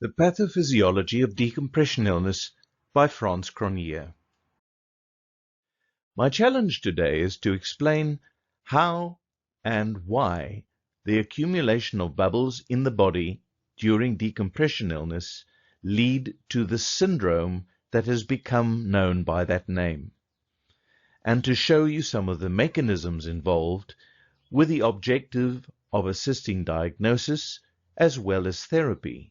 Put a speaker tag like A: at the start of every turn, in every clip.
A: The Pathophysiology of Decompression Illness by Frans Cronje. My challenge today is to explain how and why the accumulation of bubbles in the body during decompression illness lead to the syndrome that has become known by that name, and to show you some of the mechanisms involved with the objective of assisting diagnosis as well as therapy.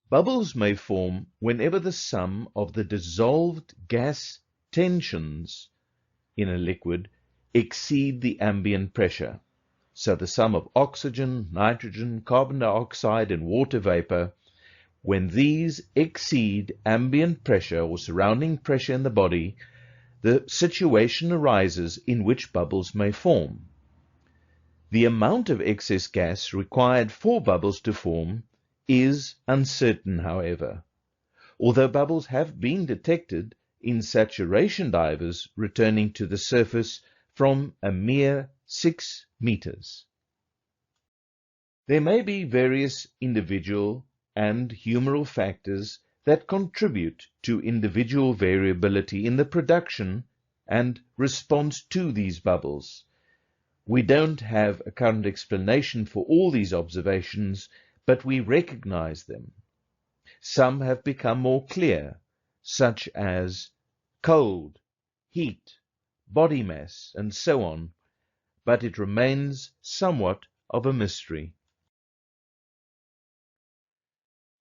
A: Bubbles may form whenever the sum of the dissolved gas tensions in a liquid exceed the ambient pressure. So the sum of oxygen, nitrogen, carbon dioxide and water vapor, when these exceed ambient pressure or surrounding pressure in the body, the situation arises in which bubbles may form. The amount of excess gas required for bubbles to form is uncertain, however, although bubbles have been detected in saturation divers returning to the surface from a mere 6 meters. There may be various individual and humoral factors that contribute to individual variability in the production and response to these bubbles. We don't have a current explanation for all these observations, but we recognize them. Some have become more clear, such as cold, heat, body mass, and so on, but it remains somewhat of a mystery.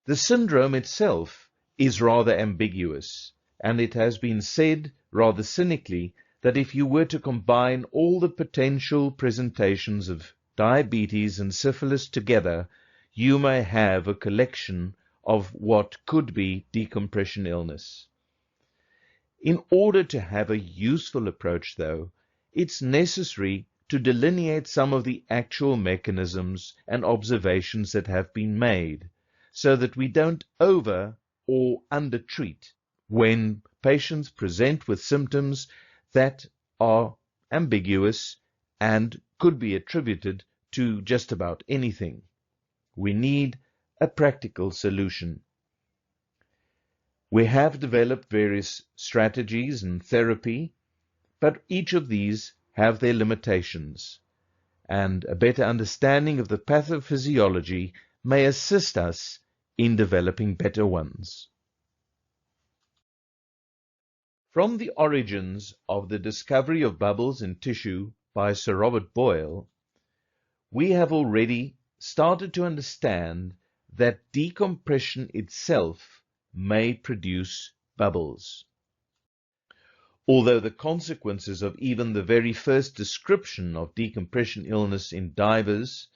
A: The syndrome itself is rather ambiguous, and it has been said rather cynically that if you were to combine all the potential presentations of diabetes and syphilis together, you may have a collection of what could be decompression illness. In order to have a useful approach, though, it's necessary to delineate some of the actual mechanisms and observations that have been made, so that we don't over or undertreat when patients present with symptoms that are ambiguous and could be attributed to just about anything. We need a practical solution. We have developed various strategies and therapy, but each of these have their limitations, and a better understanding of the pathophysiology may assist us in developing better ones. From the origins of the discovery of bubbles in tissue by Sir Robert Boyle, we have already started to understand that decompression itself may produce bubbles. Although the consequences of even the very first description of decompression illness in divers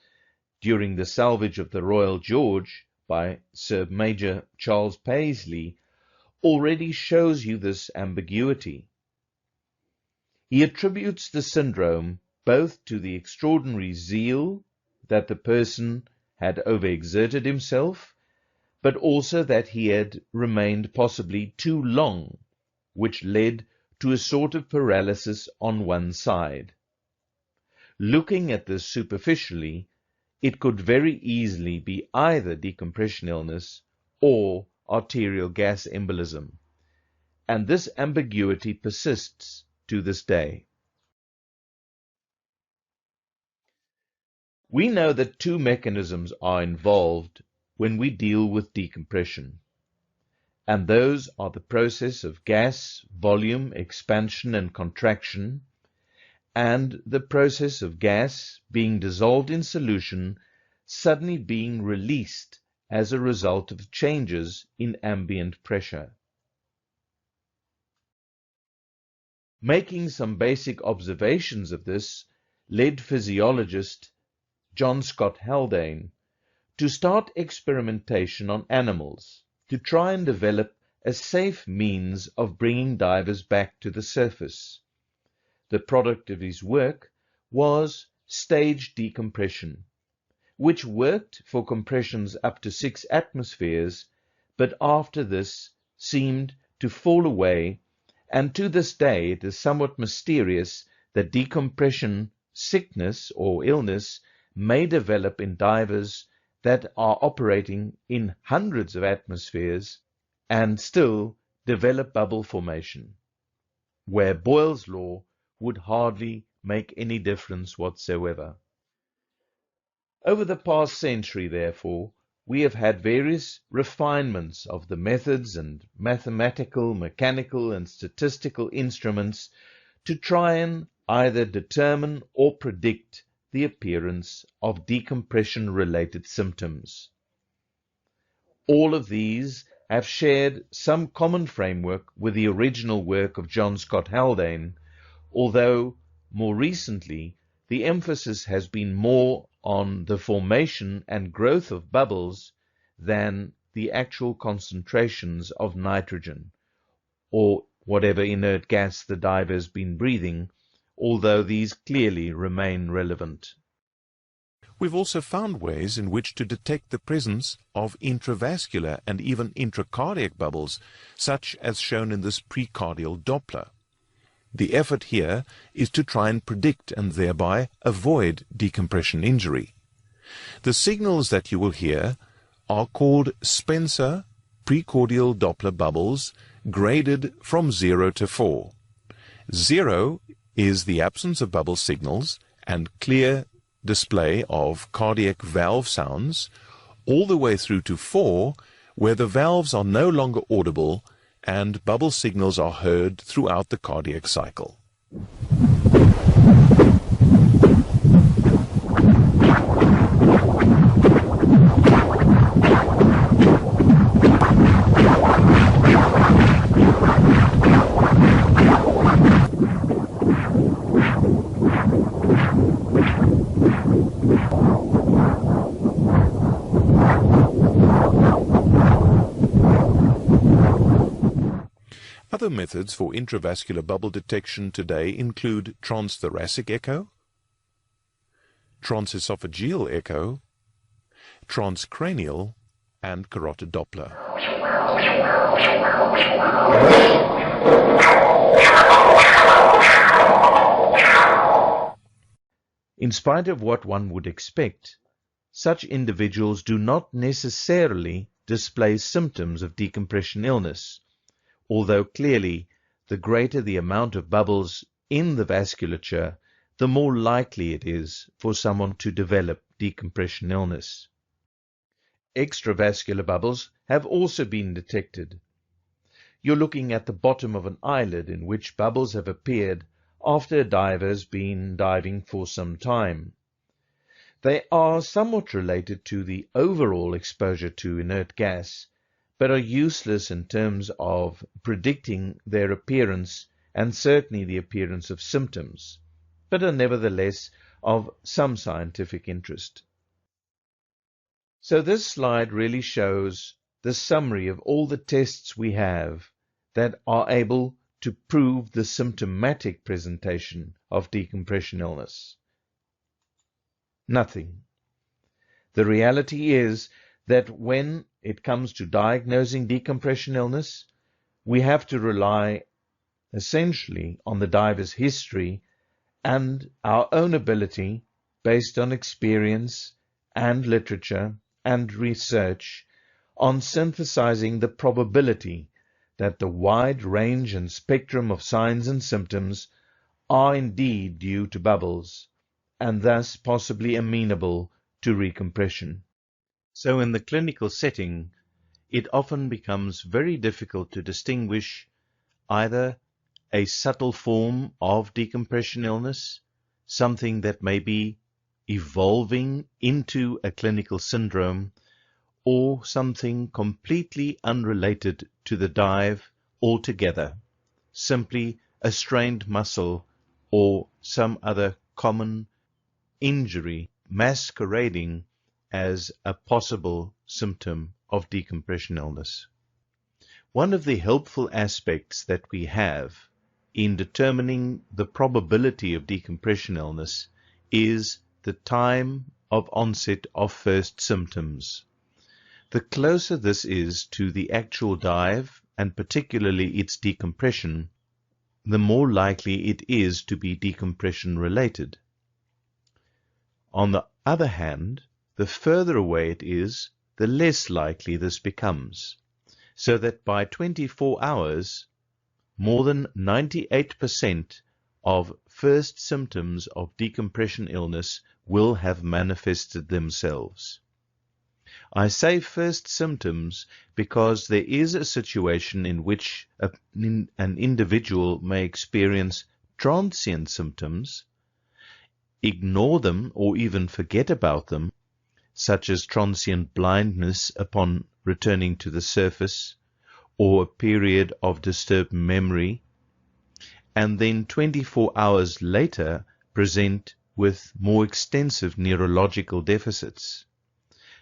A: during the salvage of the Royal George by Sir Major Charles Paisley already shows you this ambiguity. He attributes the syndrome both to the extraordinary zeal that the person had overexerted himself, but also that he had remained possibly too long, which led to a sort of paralysis on one side. Looking at this superficially, it could very easily be either decompression illness or arterial gas embolism, and this ambiguity persists to this day. We know that two mechanisms are involved when we deal with decompression, and those are the process of gas volume expansion and contraction, and the process of gas being dissolved in solution suddenly being released as a result of changes in ambient pressure. Making some basic observations of this led physiologist John Scott Haldane to start experimentation on animals to try and develop a safe means of bringing divers back to the surface. The product of his work was staged decompression, which worked for compressions up to 6 atmospheres, but after this seemed to fall away, and to this day it is somewhat mysterious that decompression sickness or illness may develop in divers that are operating in hundreds of atmospheres and still develop bubble formation, where Boyle's law would hardly make any difference whatsoever. Over the past century, therefore, we have had various refinements of the methods and mathematical, mechanical, and statistical instruments to try and either determine or predict the appearance of decompression-related symptoms. All of these have shared some common framework with the original work of John Scott Haldane, although more recently the emphasis has been more on the formation and growth of bubbles than the actual concentrations of nitrogen, or whatever inert gas the diver has been breathing, although these clearly remain relevant.
B: We've also found ways in which to detect the presence of intravascular and even intracardiac bubbles, such as shown in this precardial Doppler. The effort here is to try and predict and thereby avoid decompression injury. The signals that you will hear are called Spencer precordial Doppler bubbles, graded from 0 to 4. 0 is the absence of bubble signals and clear display of cardiac valve sounds, all the way through to 4, where the valves are no longer audible and bubble signals are heard throughout the cardiac cycle. Other methods for intravascular bubble detection today include transthoracic echo, transesophageal echo, transcranial, and carotid Doppler.
A: In spite of what one would expect, such individuals do not necessarily display symptoms of decompression illness, although clearly the greater the amount of bubbles in the vasculature, the more likely it is for someone to develop decompression illness. Extravascular bubbles have also been detected. You're looking at the bottom of an eyelid in which bubbles have appeared after a diver has been diving for some time. They are somewhat related to the overall exposure to inert gas, but are useless in terms of predicting their appearance and certainly the appearance of symptoms, but are nevertheless of some scientific interest. So this slide really shows the summary of all the tests we have that are able to prove the symptomatic presentation of decompression illness. Nothing. The reality is that when it comes to diagnosing decompression illness, we have to rely essentially on the diver's history and our own ability, based on experience and literature and research, on synthesizing the probability that the wide range and spectrum of signs and symptoms are indeed due to bubbles, and thus possibly amenable to recompression. So in the clinical setting, it often becomes very difficult to distinguish either a subtle form of decompression illness, something that may be evolving into a clinical syndrome, or something completely unrelated to the dive altogether, simply a strained muscle or some other common injury masquerading as a possible symptom of decompression illness. One of the helpful aspects that we have in determining the probability of decompression illness is the time of onset of first symptoms. The closer this is to the actual dive, and particularly its decompression, the more likely it is to be decompression related. On the other hand, the further away it is, the less likely this becomes, so that by 24 hours, more than 98% of first symptoms of decompression illness will have manifested themselves. I say first symptoms because there is a situation in which an individual may experience transient symptoms, ignore them or even forget about them, such as transient blindness upon returning to the surface, or a period of disturbed memory, and then 24 hours later present with more extensive neurological deficits.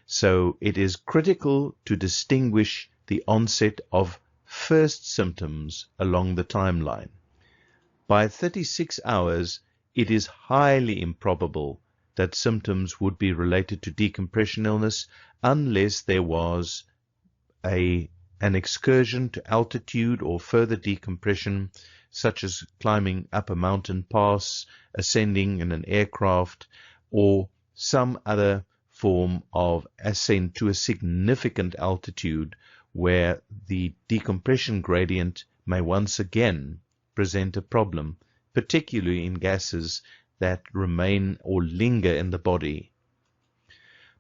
A: So it is critical to distinguish the onset of first symptoms along the timeline. By 36 hours, it is highly improbable that symptoms would be related to decompression illness unless there was an excursion to altitude or further decompression, such as climbing up a mountain pass, ascending in an aircraft, or some other form of ascent to a significant altitude where the decompression gradient may once again present a problem, particularly in gases that remain or linger in the body.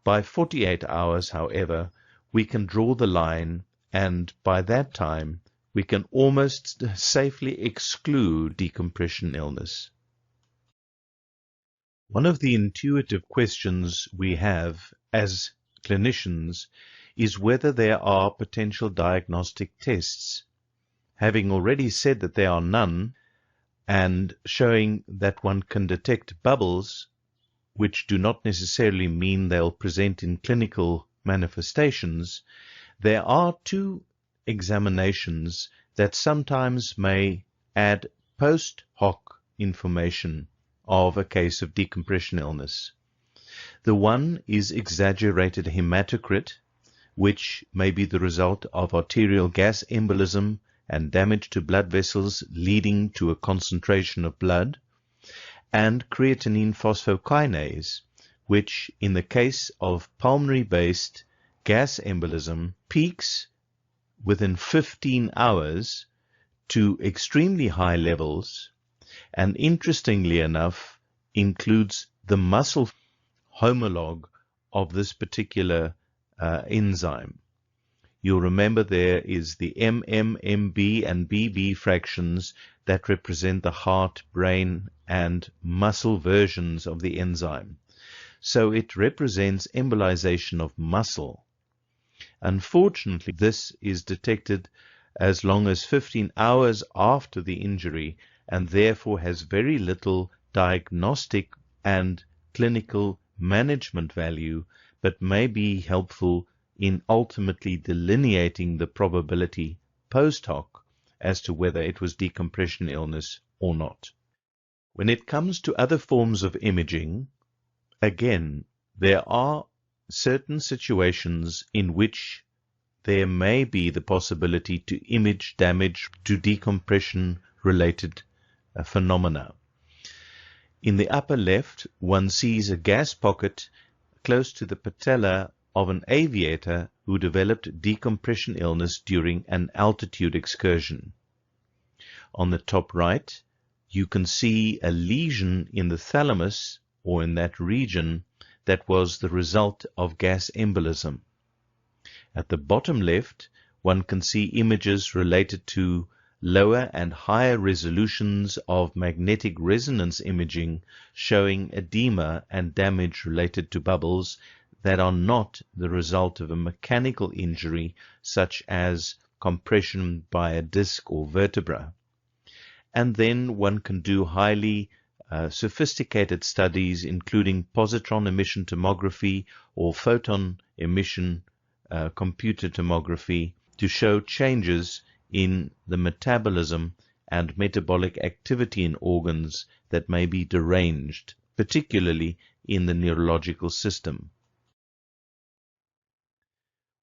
A: By 48 hours, however, we can draw the line, and by that time we can almost safely exclude decompression illness. One of the intuitive questions we have as clinicians is whether there are potential diagnostic tests. Having already said that there are none, and showing that one can detect bubbles, which do not necessarily mean they'll present in clinical manifestations, there are two examinations that sometimes may add post hoc information of a case of decompression illness. The one is exaggerated hematocrit, which may be the result of arterial gas embolism and damage to blood vessels leading to a concentration of blood, and creatinine phosphokinase, which in the case of pulmonary-based gas embolism peaks within 15 hours to extremely high levels, and interestingly enough includes the muscle homologue of this particular enzyme. You'll remember there is the MB, and BB fractions that represent the heart, brain, and muscle versions of the enzyme. So it represents embolization of muscle. Unfortunately, this is detected as long as 15 hours after the injury, and therefore has very little diagnostic and clinical management value, but may be helpful in ultimately delineating the probability post hoc as to whether it was decompression illness or not. When it comes to other forms of imaging, again, there are certain situations in which there may be the possibility to image damage to decompression-related phenomena. In the upper left, one sees a gas pocket close to the patella of an aviator who developed decompression illness during an altitude excursion. On the top right, you can see a lesion in the thalamus, or in that region, that was the result of gas embolism. At the bottom left, one can see images related to lower and higher resolutions of magnetic resonance imaging showing edema and damage related to bubbles that are not the result of a mechanical injury such as compression by a disc or vertebra. And then one can do highly sophisticated studies including positron emission tomography or photon emission computer tomography to show changes in the metabolism and metabolic activity in organs that may be deranged, particularly in the neurological system.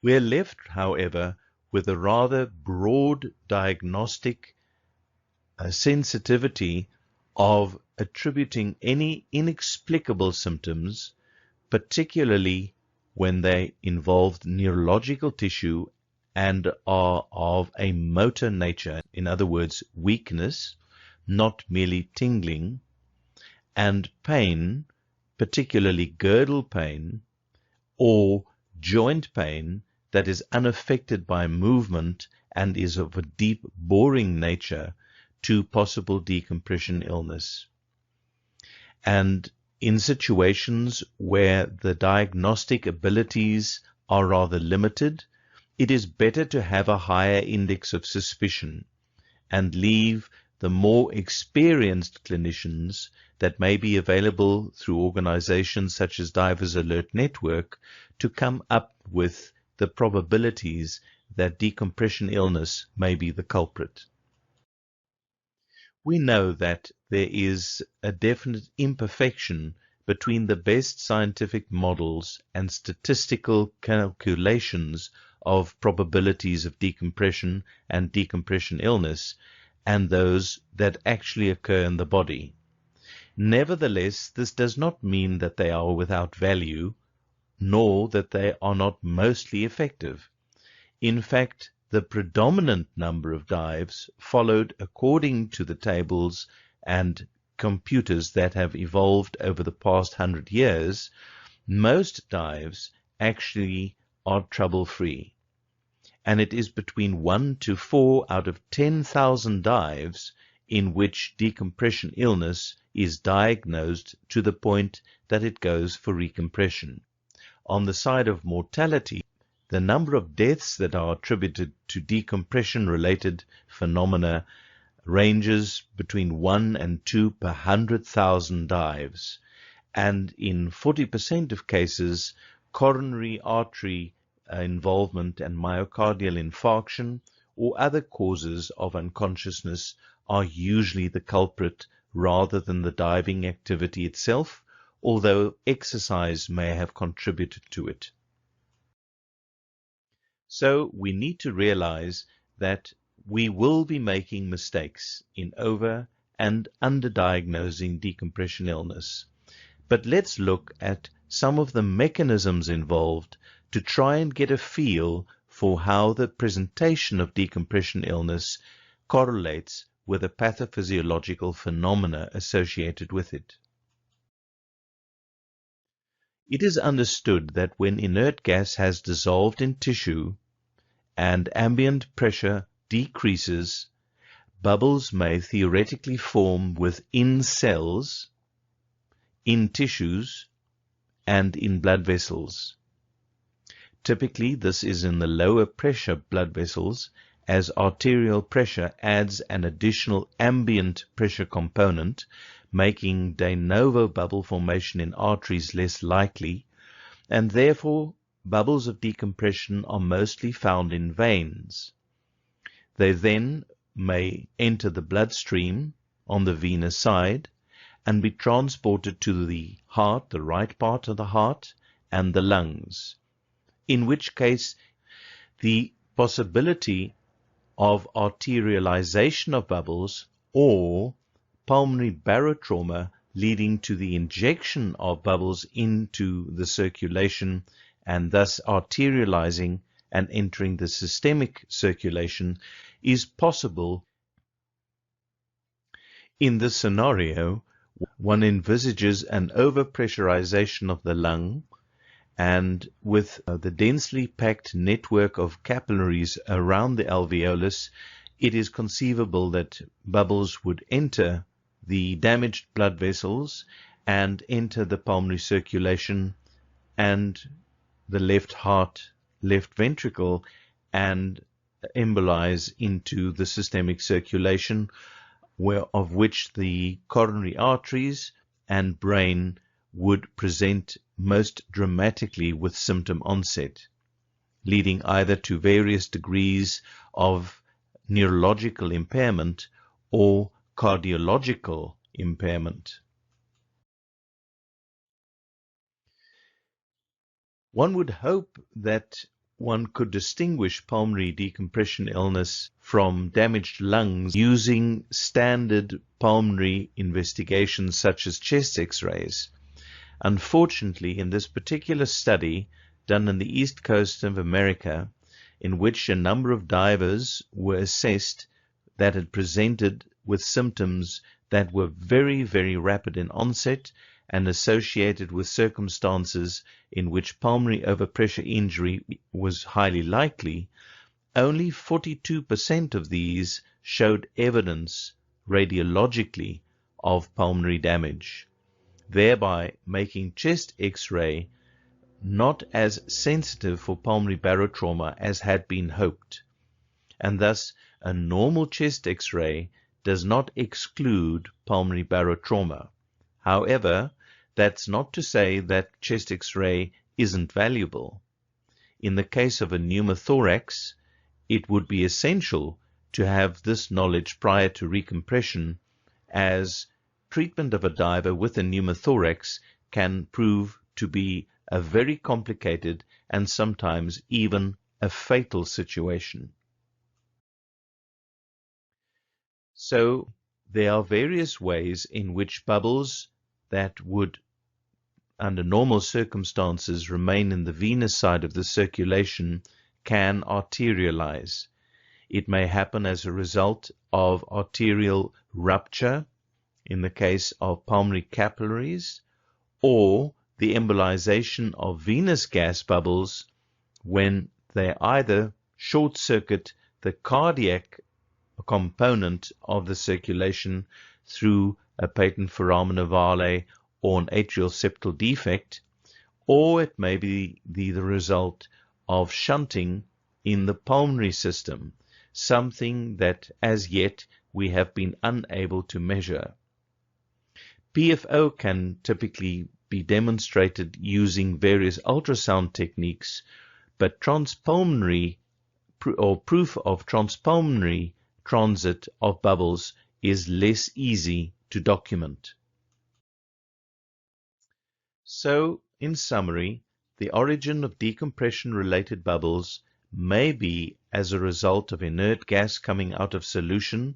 A: We are left, however, with a rather broad diagnostic sensitivity of attributing any inexplicable symptoms, particularly when they involve neurological tissue and are of a motor nature, in other words, weakness, not merely tingling, and pain, particularly girdle pain, or joint pain that is unaffected by movement and is of a deep boring nature to possible decompression illness. And in situations where the diagnostic abilities are rather limited, it is better to have a higher index of suspicion and leave the more experienced clinicians that may be available through organizations such as Divers Alert Network to come up with the probabilities that decompression illness may be the culprit. We know that there is a definite imperfection between the best scientific models and statistical calculations of probabilities of decompression and decompression illness and those that actually occur in the body. Nevertheless, this does not mean that they are without value, nor that they are not mostly effective. In fact, the predominant number of dives followed according to the tables and computers that have evolved over the past 100 years, most dives actually are trouble-free. And it is between 1 to 4 out of 10,000 dives in which decompression illness is diagnosed to the point that it goes for recompression. On the side of mortality, the number of deaths that are attributed to decompression-related phenomena ranges between 1 and 2 per 100,000 dives, and in 40% of cases, coronary artery involvement and myocardial infarction or other causes of unconsciousness are usually the culprit rather than the diving activity itself, although exercise may have contributed to it. So we need to realize that we will be making mistakes in over and underdiagnosing decompression illness. But let's look at some of the mechanisms involved to try and get a feel for how the presentation of decompression illness correlates with the pathophysiological phenomena associated with it. It is understood that when inert gas has dissolved in tissue and ambient pressure decreases, bubbles may theoretically form within cells, in tissues, and in blood vessels. Typically, this is in the lower pressure blood vessels, as arterial pressure adds an additional ambient pressure component, making de novo bubble formation in arteries less likely, and therefore bubbles of decompression are mostly found in veins. They then may enter the bloodstream on the venous side and be transported to the heart, the right part of the heart, and the lungs, in which case the possibility of arterialization of bubbles or pulmonary barotrauma leading to the injection of bubbles into the circulation and thus arterializing and entering the systemic circulation is possible. In this scenario, one envisages an overpressurization of the lung, and with the densely packed network of capillaries around the alveolus, it is conceivable that bubbles would enter the damaged blood vessels and enter the pulmonary circulation and the left heart, left ventricle, and embolize into the systemic circulation, of which the coronary arteries and brain would present most dramatically with symptom onset, leading either to various degrees of neurological impairment or cardiological impairment. One would hope that one could distinguish pulmonary decompression illness from damaged lungs using standard pulmonary investigations such as chest X-rays. Unfortunately, in this particular study, done on the east coast of America, in which a number of divers were assessed that had presented with symptoms that were very, very rapid in onset and associated with circumstances in which pulmonary overpressure injury was highly likely. Only 42% of these showed evidence radiologically of pulmonary damage, thereby making chest X-ray not as sensitive for pulmonary barotrauma as had been hoped, and thus a normal chest X-ray does not exclude pulmonary barotrauma. However, that's not to say that chest X-ray isn't valuable. In the case of a pneumothorax, it would be essential to have this knowledge prior to recompression, as treatment of a diver with a pneumothorax can prove to be a very complicated and sometimes even a fatal situation. So there are various ways in which bubbles that would, under normal circumstances, remain in the venous side of the circulation can arterialize. It may happen as a result of arterial rupture in the case of pulmonary capillaries, or the embolization of venous gas bubbles when they either short-circuit the cardiac component of the circulation through a patent foramina vale or an atrial septal defect, or it may be the result of shunting in the pulmonary system, something that as yet we have been unable to measure. PFO can typically be demonstrated using various ultrasound techniques, but transpulmonary or proof of transpulmonary transit of bubbles is less easy to document. So, in summary, the origin of decompression-related bubbles may be as a result of inert gas coming out of solution,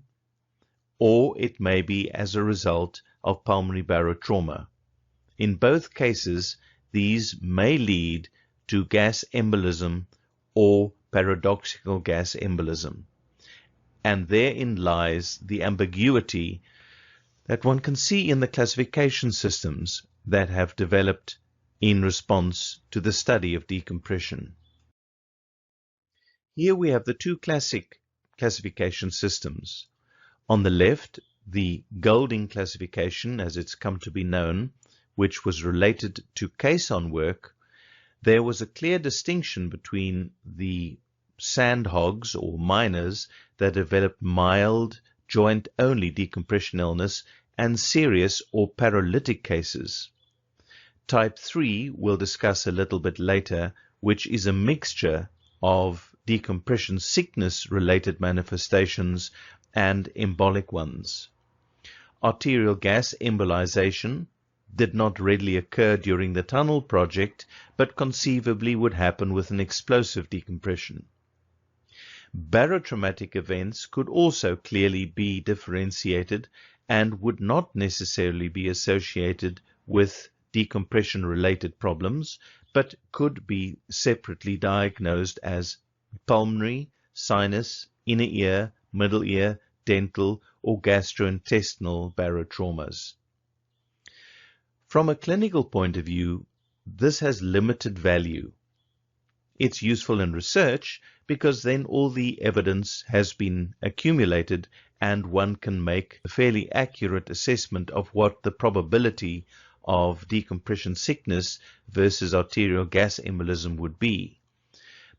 A: or it may be as a result of pulmonary barotrauma. In both cases, these may lead to gas embolism or paradoxical gas embolism. And therein lies the ambiguity that one can see in the classification systems that have developed in response to the study of decompression. Here we have the two classic classification systems. On the left, the Golding classification, as it's come to be known, which was related to caisson work. There was a clear distinction between the sandhogs or miners that developed mild joint-only decompression illness and serious or paralytic cases. Type 3 we'll discuss a little bit later, which is a mixture of decompression sickness-related manifestations and embolic ones. Arterial gas embolization did not readily occur during the tunnel project, but conceivably would happen with an explosive decompression. Barotraumatic events could also clearly be differentiated and would not necessarily be associated with decompression-related problems, but could be separately diagnosed as pulmonary, sinus, inner ear, middle ear, dental, or gastrointestinal barotraumas. From a clinical point of view, this has limited value. It's useful in research because then all the evidence has been accumulated and one can make a fairly accurate assessment of what the probability of decompression sickness versus arterial gas embolism would be.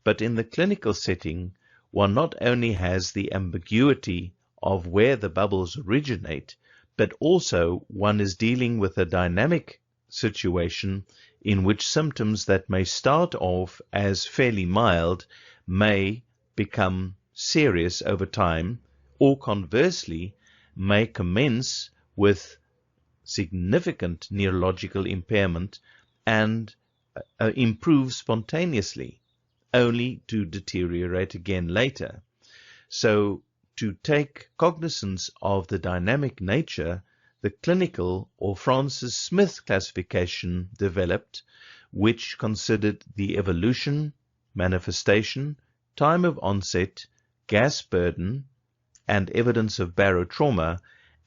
A: But in the clinical setting, one not only has the ambiguity of where the bubbles originate, but also one is dealing with a dynamic situation in which symptoms that may start off as fairly mild may become serious over time, or conversely may commence with significant neurological impairment and improve spontaneously, only to deteriorate again later. So to take cognizance of the dynamic nature, the clinical or Francis Smith classification developed, which considered the evolution, manifestation, time of onset, gas burden, and evidence of barotrauma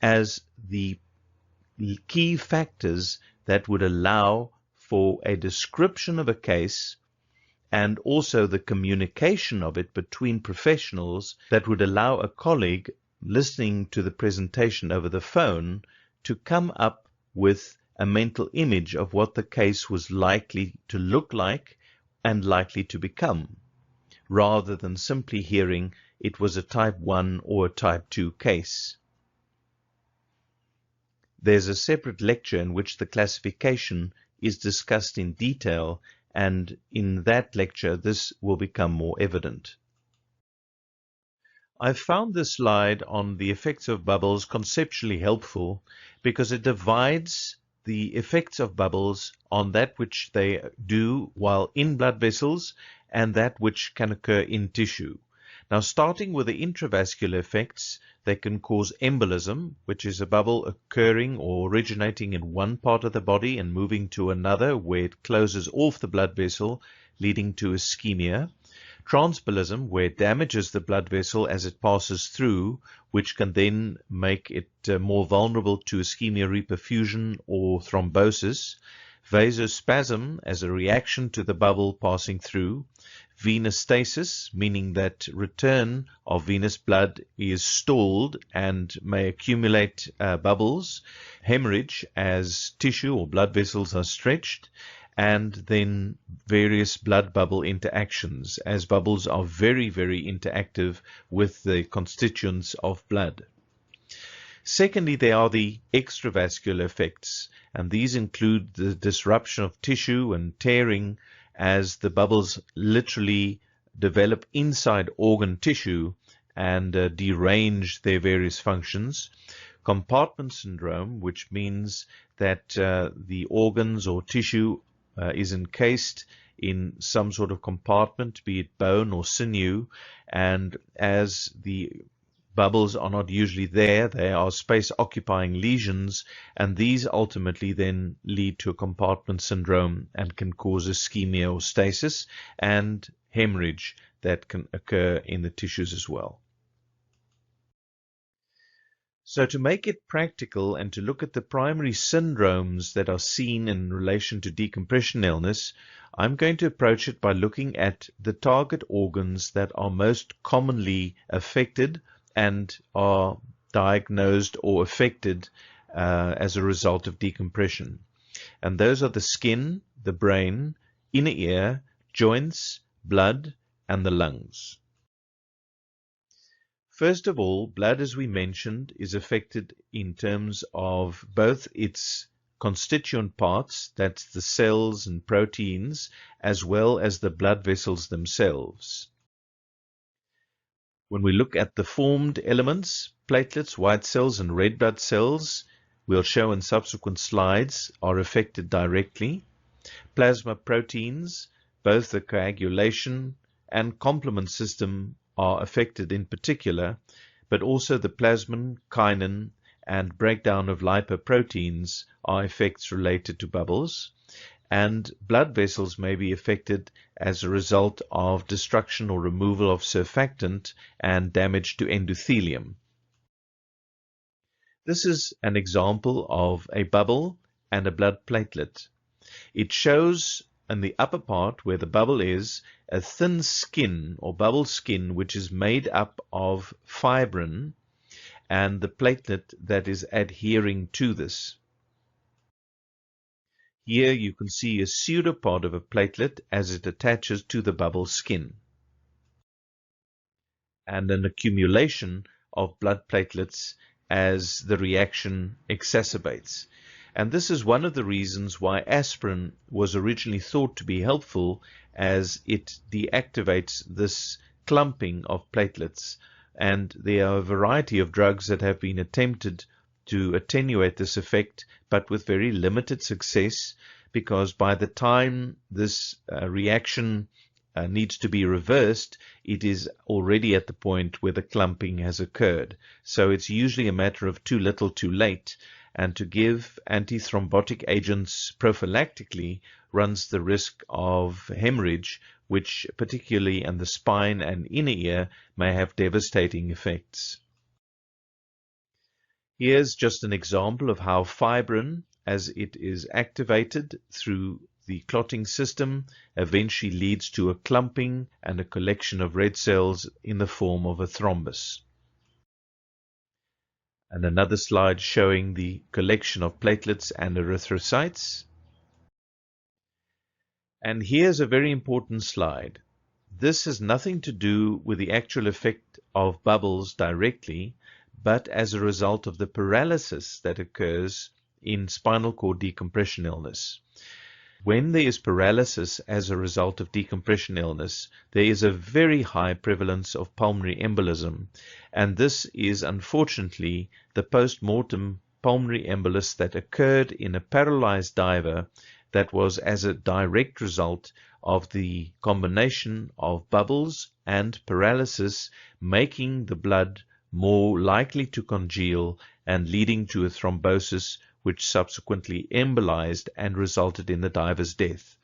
A: as the key factors that would allow for a description of a case and also the communication of it between professionals that would allow a colleague listening to the presentation over the phone to come up with a mental image of what the case was likely to look like and likely to become, rather than simply hearing it was a type 1 or a type 2 case. There's a separate lecture in which the classification is discussed in detail, and in that lecture this will become more evident. I've found this slide on the effects of bubbles conceptually helpful because it divides the effects of bubbles on that which they do while in blood vessels and that which can occur in tissue. Now, starting with the intravascular effects, they can cause embolism, which is a bubble occurring or originating in one part of the body and moving to another where it closes off the blood vessel, leading to ischemia. Transbolism, where it damages the blood vessel as it passes through, which can then make it more vulnerable to ischemia reperfusion or thrombosis. Vasospasm, as a reaction to the bubble passing through. Venous stasis, meaning that return of venous blood is stalled and may accumulate bubbles. Hemorrhage, as tissue or blood vessels are stretched. And then various blood bubble interactions, as bubbles are very, very interactive with the constituents of blood. Secondly, there are the extravascular effects, and these include the disruption of tissue and tearing as the bubbles literally develop inside organ tissue and derange their various functions. Compartment syndrome, which means that the organs or tissue is encased in some sort of compartment, be it bone or sinew, and as the bubbles are not usually there, they are space-occupying lesions, and these ultimately then lead to a compartment syndrome and can cause ischemia or stasis and hemorrhage that can occur in the tissues as well. So to make it practical and to look at the primary syndromes that are seen in relation to decompression illness, I'm going to approach it by looking at the target organs that are most commonly affected and are diagnosed or affected as a result of decompression. And those are the skin, the brain, inner ear, joints, blood, and the lungs. First of all, blood, as we mentioned, is affected in terms of both its constituent parts, that's the cells and proteins, as well as the blood vessels themselves. When we look at the formed elements, platelets, white cells, and red blood cells, we'll show in subsequent slides, are affected directly. Plasma proteins, both the coagulation and complement system are affected in particular, but also the plasmin, kinin, and breakdown of lipoproteins are effects related to bubbles, and blood vessels may be affected as a result of destruction or removal of surfactant and damage to endothelium. This is an example of a bubble and a blood platelet. It shows in the upper part where the bubble is a thin skin or bubble skin which is made up of fibrin and the platelet that is adhering to this. Here you can see a pseudopod of a platelet as it attaches to the bubble skin, and an accumulation of blood platelets as the reaction exacerbates. And this is one of the reasons why aspirin was originally thought to be helpful, as it deactivates this clumping of platelets. And there are a variety of drugs that have been attempted to attenuate this effect, but with very limited success, because by the time this reaction needs to be reversed, it is already at the point where the clumping has occurred. So it's usually a matter of too little, too late. and to give antithrombotic agents prophylactically runs the risk of hemorrhage, which particularly in the spine and inner ear may have devastating effects. Here's just an example of how fibrin, as it is activated through the clotting system, eventually leads to a clumping and a collection of red cells in the form of a thrombus. And another slide showing the collection of platelets and erythrocytes. And here's a very important slide. This has nothing to do with the actual effect of bubbles directly, but as a result of the paralysis that occurs in spinal cord decompression illness. When there is paralysis as a result of decompression illness, there is a very high prevalence of pulmonary embolism, and this is unfortunately the post-mortem pulmonary embolus that occurred in a paralyzed diver that was as a direct result of the combination of bubbles and paralysis, making the blood more likely to congeal and leading to a thrombosis, which subsequently embolized and resulted in the diver's death.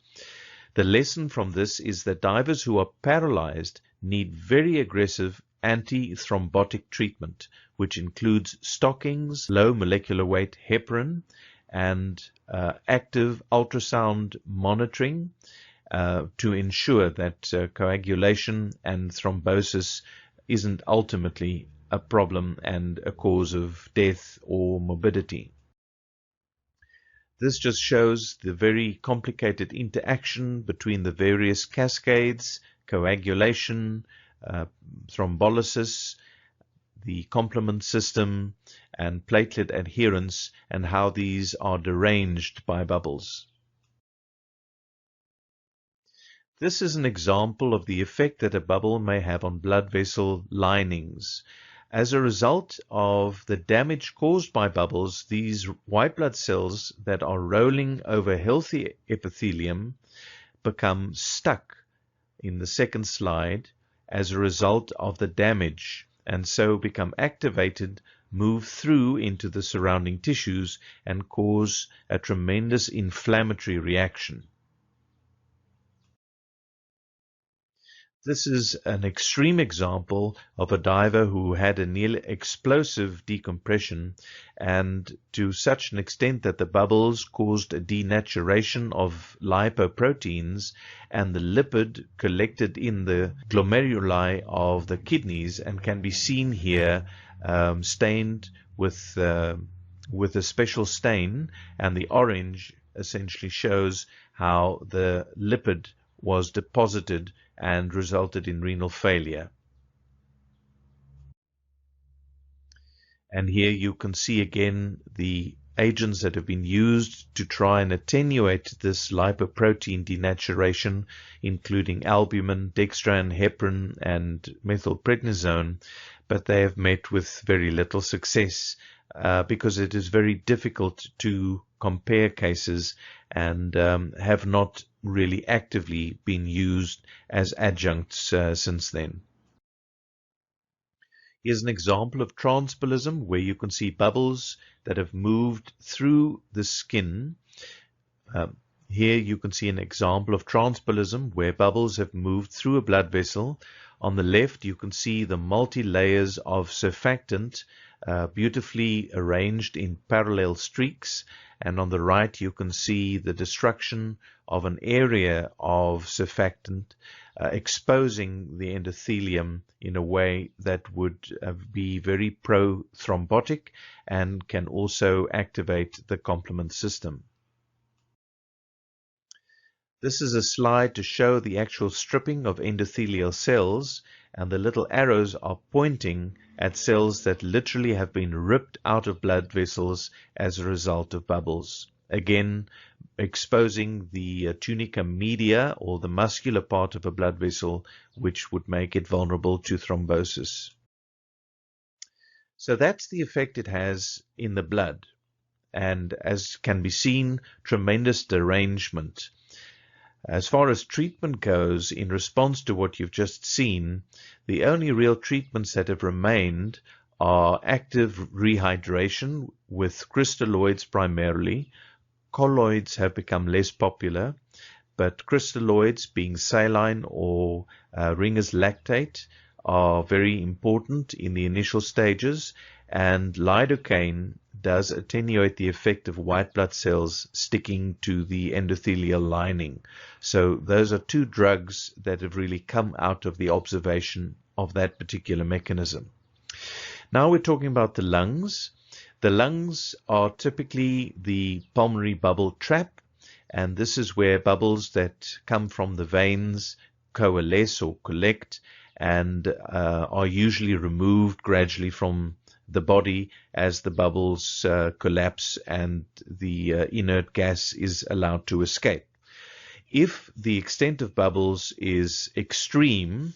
A: The lesson from this is that divers who are paralyzed need very aggressive anti-thrombotic treatment, which includes stockings, low molecular weight heparin, and active ultrasound monitoring to ensure that coagulation and thrombosis isn't ultimately a problem and a cause of death or morbidity. This just shows the very complicated interaction between the various cascades, coagulation, thrombolysis, the complement system, and platelet adherence, and how these are deranged by bubbles. This is an example of the effect that a bubble may have on blood vessel linings. As a result of the damage caused by bubbles, these white blood cells that are rolling over healthy epithelium become stuck in the second slide as a result of the damage, and so become activated, move through into the surrounding tissues, and cause a tremendous inflammatory reaction. This is an extreme example of a diver who had a nearly explosive decompression, and to such an extent that the bubbles caused a denaturation of lipoproteins, and the lipid collected in the glomeruli of the kidneys and can be seen here stained with a special stain, and the orange essentially shows how the lipid was deposited and resulted in renal failure. And here you can see again the agents that have been used to try and attenuate this lipoprotein denaturation, including albumin, dextran, heparin, and methylprednisone, but they have met with very little success because it is very difficult to compare cases and have not really actively been used as adjuncts since then. Here's an example of transballism where you can see bubbles that have moved through the skin. Here you can see an example of transballism where bubbles have moved through a blood vessel. On the left you can see the multi-layers of surfactant beautifully arranged in parallel streaks, and on the right you can see the destruction of an area of surfactant exposing the endothelium in a way that would be very pro-thrombotic and can also activate the complement system. This is a slide to show the actual stripping of endothelial cells, and the little arrows are pointing at cells that literally have been ripped out of blood vessels as a result of bubbles. Again, exposing the tunica media, or the muscular part of a blood vessel, which would make it vulnerable to thrombosis. So that's the effect it has in the blood, and as can be seen, tremendous derangement. As far as treatment goes, in response to what you've just seen, the only real treatments that have remained are active rehydration with crystalloids primarily. Colloids have become less popular, but crystalloids, being saline or Ringer's lactate, are very important in the initial stages, and lidocaine does attenuate the effect of white blood cells sticking to the endothelial lining. So those are two drugs that have really come out of the observation of that particular mechanism. Now we're talking about the lungs. The lungs are typically the pulmonary bubble trap, and this is where bubbles that come from the veins coalesce or collect and are usually removed gradually from the body as the bubbles collapse and the inert gas is allowed to escape. If the extent of bubbles is extreme,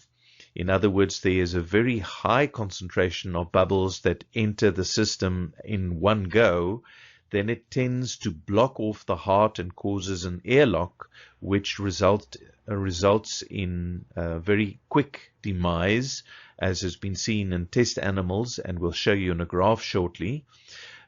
A: in other words, there is a very high concentration of bubbles that enter the system in one go, then it tends to block off the heart and causes an airlock, which results in very quick demise, as has been seen in test animals, and we'll show you in a graph shortly.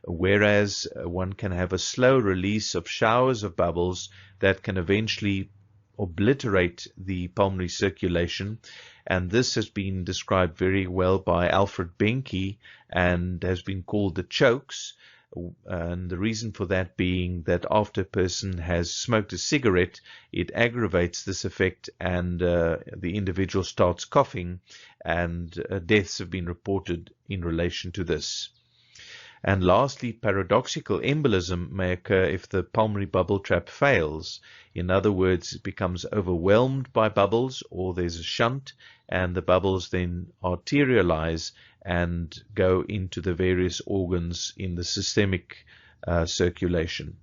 A: Whereas one can have a slow release of showers of bubbles that can eventually obliterate the pulmonary circulation, and this has been described very well by Alfred Benke and has been called the chokes. And the reason for that being that after a person has smoked a cigarette, it aggravates this effect and the individual starts coughing, and deaths have been reported in relation to this. And lastly, paradoxical embolism may occur if the pulmonary bubble trap fails. In other words, it becomes overwhelmed by bubbles, or there's a shunt, and the bubbles then arterialize and go into the various organs in the systemic circulation.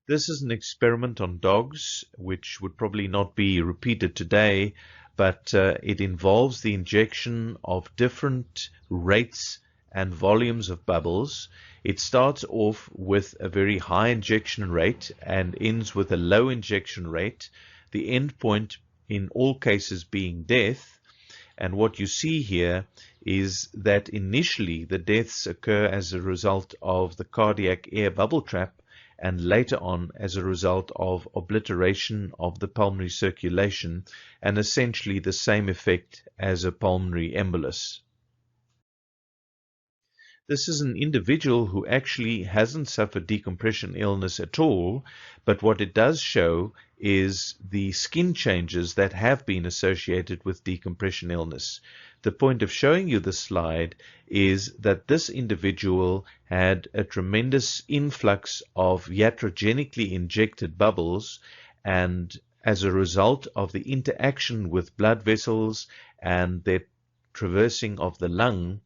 A: This is an experiment on dogs, which would probably not be repeated today, but it involves the injection of different rates and volumes of bubbles. It starts off with a very high injection rate and ends with a low injection rate, the end point in all cases being death. And what you see here is that initially the deaths occur as a result of the cardiac air bubble trap, and later on as a result of obliteration of the pulmonary circulation, and essentially the same effect as a pulmonary embolus. This is an individual who actually hasn't suffered decompression illness at all, but what it does show is the skin changes that have been associated with decompression illness. The point of showing you this slide is that this individual had a tremendous influx of iatrogenically injected bubbles, and as a result of the interaction with blood vessels and their traversing of the lung,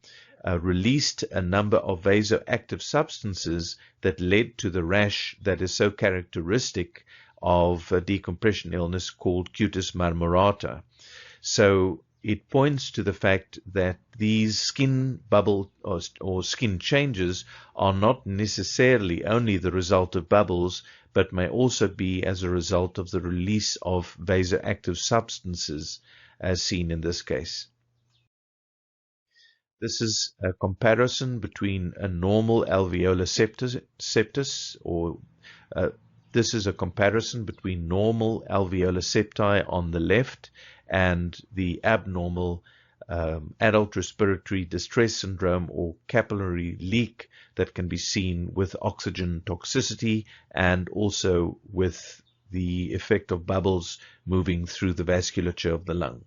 A: released a number of vasoactive substances that led to the rash that is so characteristic of decompression illness called cutis marmorata. So it points to the fact that these skin bubble or skin changes are not necessarily only the result of bubbles, but may also be as a result of the release of vasoactive substances, as seen in this case. This is a comparison between a normal alveolar septus, or this is a comparison between normal alveolar septi on the left and the abnormal adult respiratory distress syndrome or capillary leak that can be seen with oxygen toxicity and also with the effect of bubbles moving through the vasculature of the lung.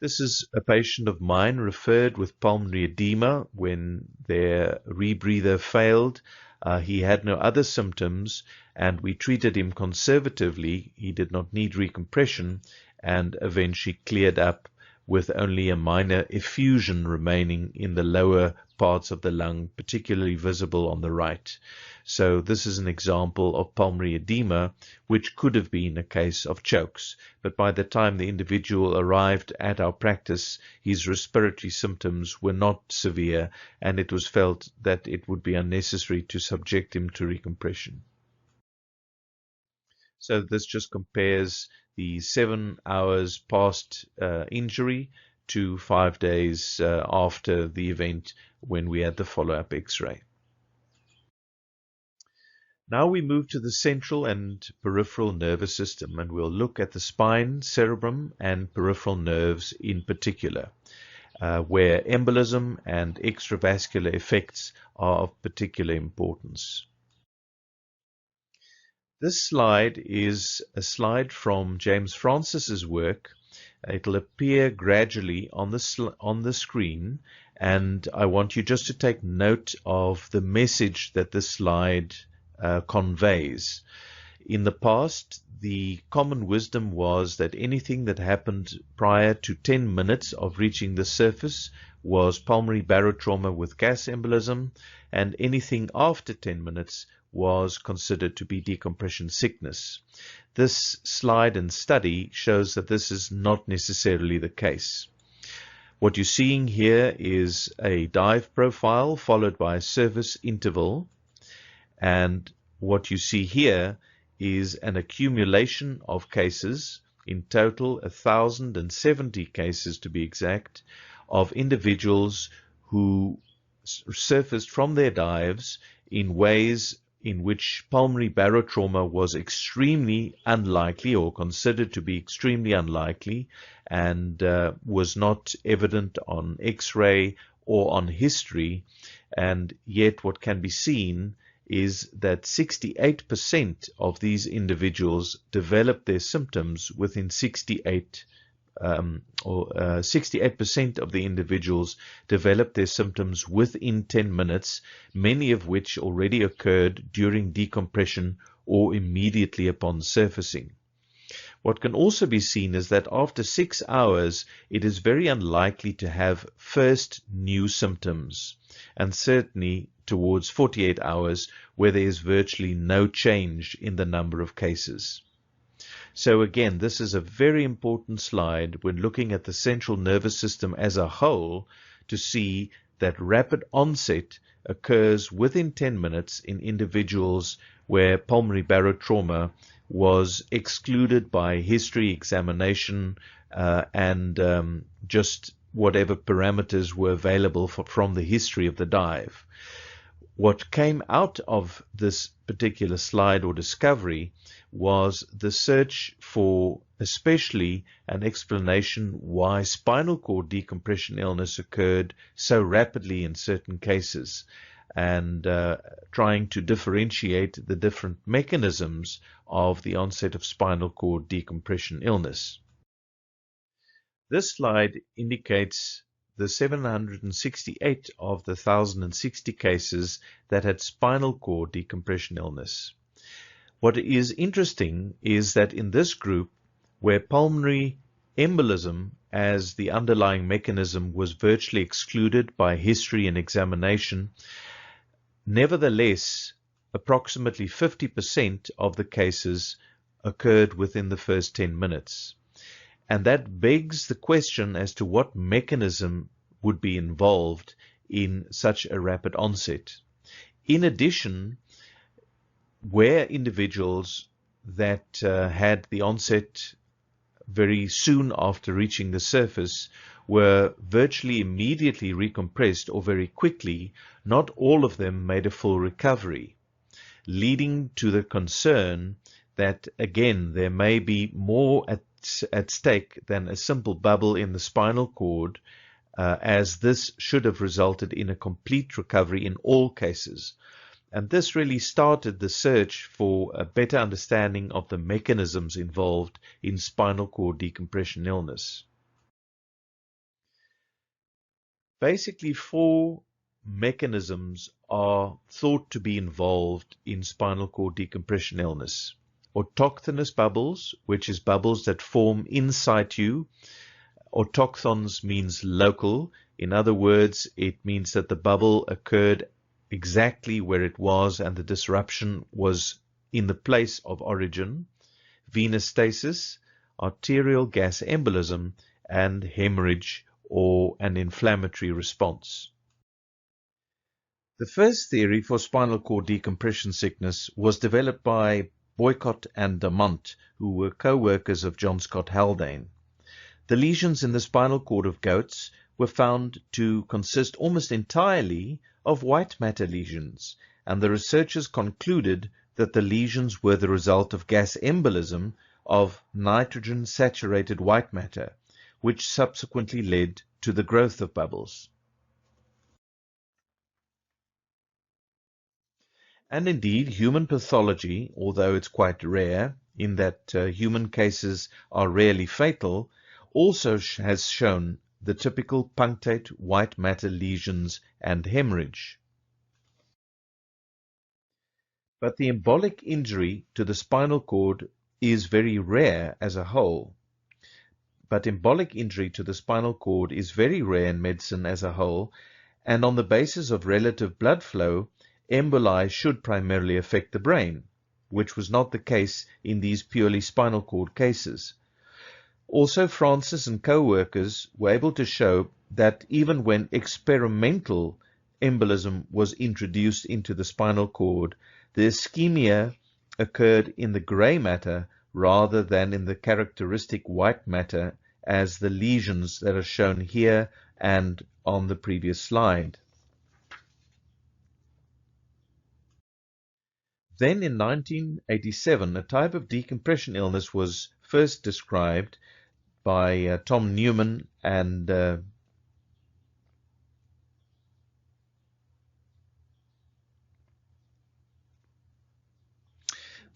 A: This is a patient of mine referred with pulmonary edema when their rebreather failed. He had no other symptoms, and we treated him conservatively. He did not need recompression and eventually cleared up with only a minor effusion remaining in the lower parts of the lung, particularly visible on the right. So this is an example of pulmonary edema, which could have been a case of chokes. But by the time the individual arrived at our practice, his respiratory symptoms were not severe, and it was felt that it would be unnecessary to subject him to recompression. So this just compares the 7 hours past injury to 5 days after the event when we had the follow-up X-ray. Now we move to the central and peripheral nervous system, and we'll look at the spine, cerebrum, and peripheral nerves in particular, where embolism and extravascular effects are of particular importance. This slide is a slide from James Francis's work. It'll appear gradually on the screen, and I want you just to take note of the message that this slide conveys. In the past, the common wisdom was that anything that happened prior to 10 minutes of reaching the surface was pulmonary barotrauma with gas embolism, and anything after 10 minutes was considered to be decompression sickness. This slide and study shows that this is not necessarily the case. What you're seeing here is a dive profile followed by a service interval, and what you see here is an accumulation of cases, in total 1,070 cases to be exact, of individuals who surfaced from their dives in ways in which pulmonary barotrauma was extremely unlikely or considered to be extremely unlikely and was not evident on X-ray or on history, and yet what can be seen is that 68% of these individuals developed their symptoms within 68% of the individuals developed their symptoms within 10 minutes, many of which already occurred during decompression or immediately upon surfacing. What can also be seen is that after 6 hours, it is very unlikely to have first new symptoms, and certainly towards 48 hours where there is virtually no change in the number of cases. So again, this is a very important slide when looking at the central nervous system as a whole to see that rapid onset occurs within 10 minutes in individuals where pulmonary barotrauma was excluded by history examination and just whatever parameters were available from the history of the dive. What came out of this particular slide or discovery was the search for especially an explanation why spinal cord decompression illness occurred so rapidly in certain cases, and trying to differentiate the different mechanisms of the onset of spinal cord decompression illness. This slide indicates the 768 of the 1,060 cases that had spinal cord decompression illness. What is interesting is that in this group, where pulmonary embolism as the underlying mechanism was virtually excluded by history and examination, nevertheless, approximately 50% of the cases occurred within the first 10 minutes. And that begs the question as to what mechanism would be involved in such a rapid onset. In addition, where individuals that had the onset very soon after reaching the surface were virtually immediately recompressed or very quickly, not all of them made a full recovery, leading to the concern that, again, there may be more at stake than a simple bubble in the spinal cord, as this should have resulted in a complete recovery in all cases. And this really started the search for a better understanding of the mechanisms involved in spinal cord decompression illness. Basically, 4 mechanisms are thought to be involved in spinal cord decompression illness. Autochthonous bubbles, which is bubbles that form in situ. Autochthons means local. In other words, it means that the bubble occurred exactly where it was and the disruption was in the place of origin. Venous stasis, arterial gas embolism, and hemorrhage or an inflammatory response. The first theory for spinal cord decompression sickness was developed by Boycott and Damont, who were co-workers of John Scott Haldane. The lesions in the spinal cord of goats were found to consist almost entirely of white matter lesions, and the researchers concluded that the lesions were the result of gas embolism of nitrogen-saturated white matter, which subsequently led to the growth of bubbles. And indeed, human pathology, although it's quite rare in that human cases are rarely fatal, also has shown the typical punctate white matter lesions and hemorrhage. But the embolic injury to the spinal cord is very rare as a whole. Embolic injury to the spinal cord is very rare in medicine as a whole, and on the basis of relative blood flow, emboli should primarily affect the brain, which was not the case in these purely spinal cord cases. Also, Francis and co-workers were able to show that even when experimental embolism was introduced into the spinal cord, the ischemia occurred in the grey matter rather than in the characteristic white matter as the lesions that are shown here and on the previous slide. Then in 1987, a type of decompression illness was first described by Tom Newman and then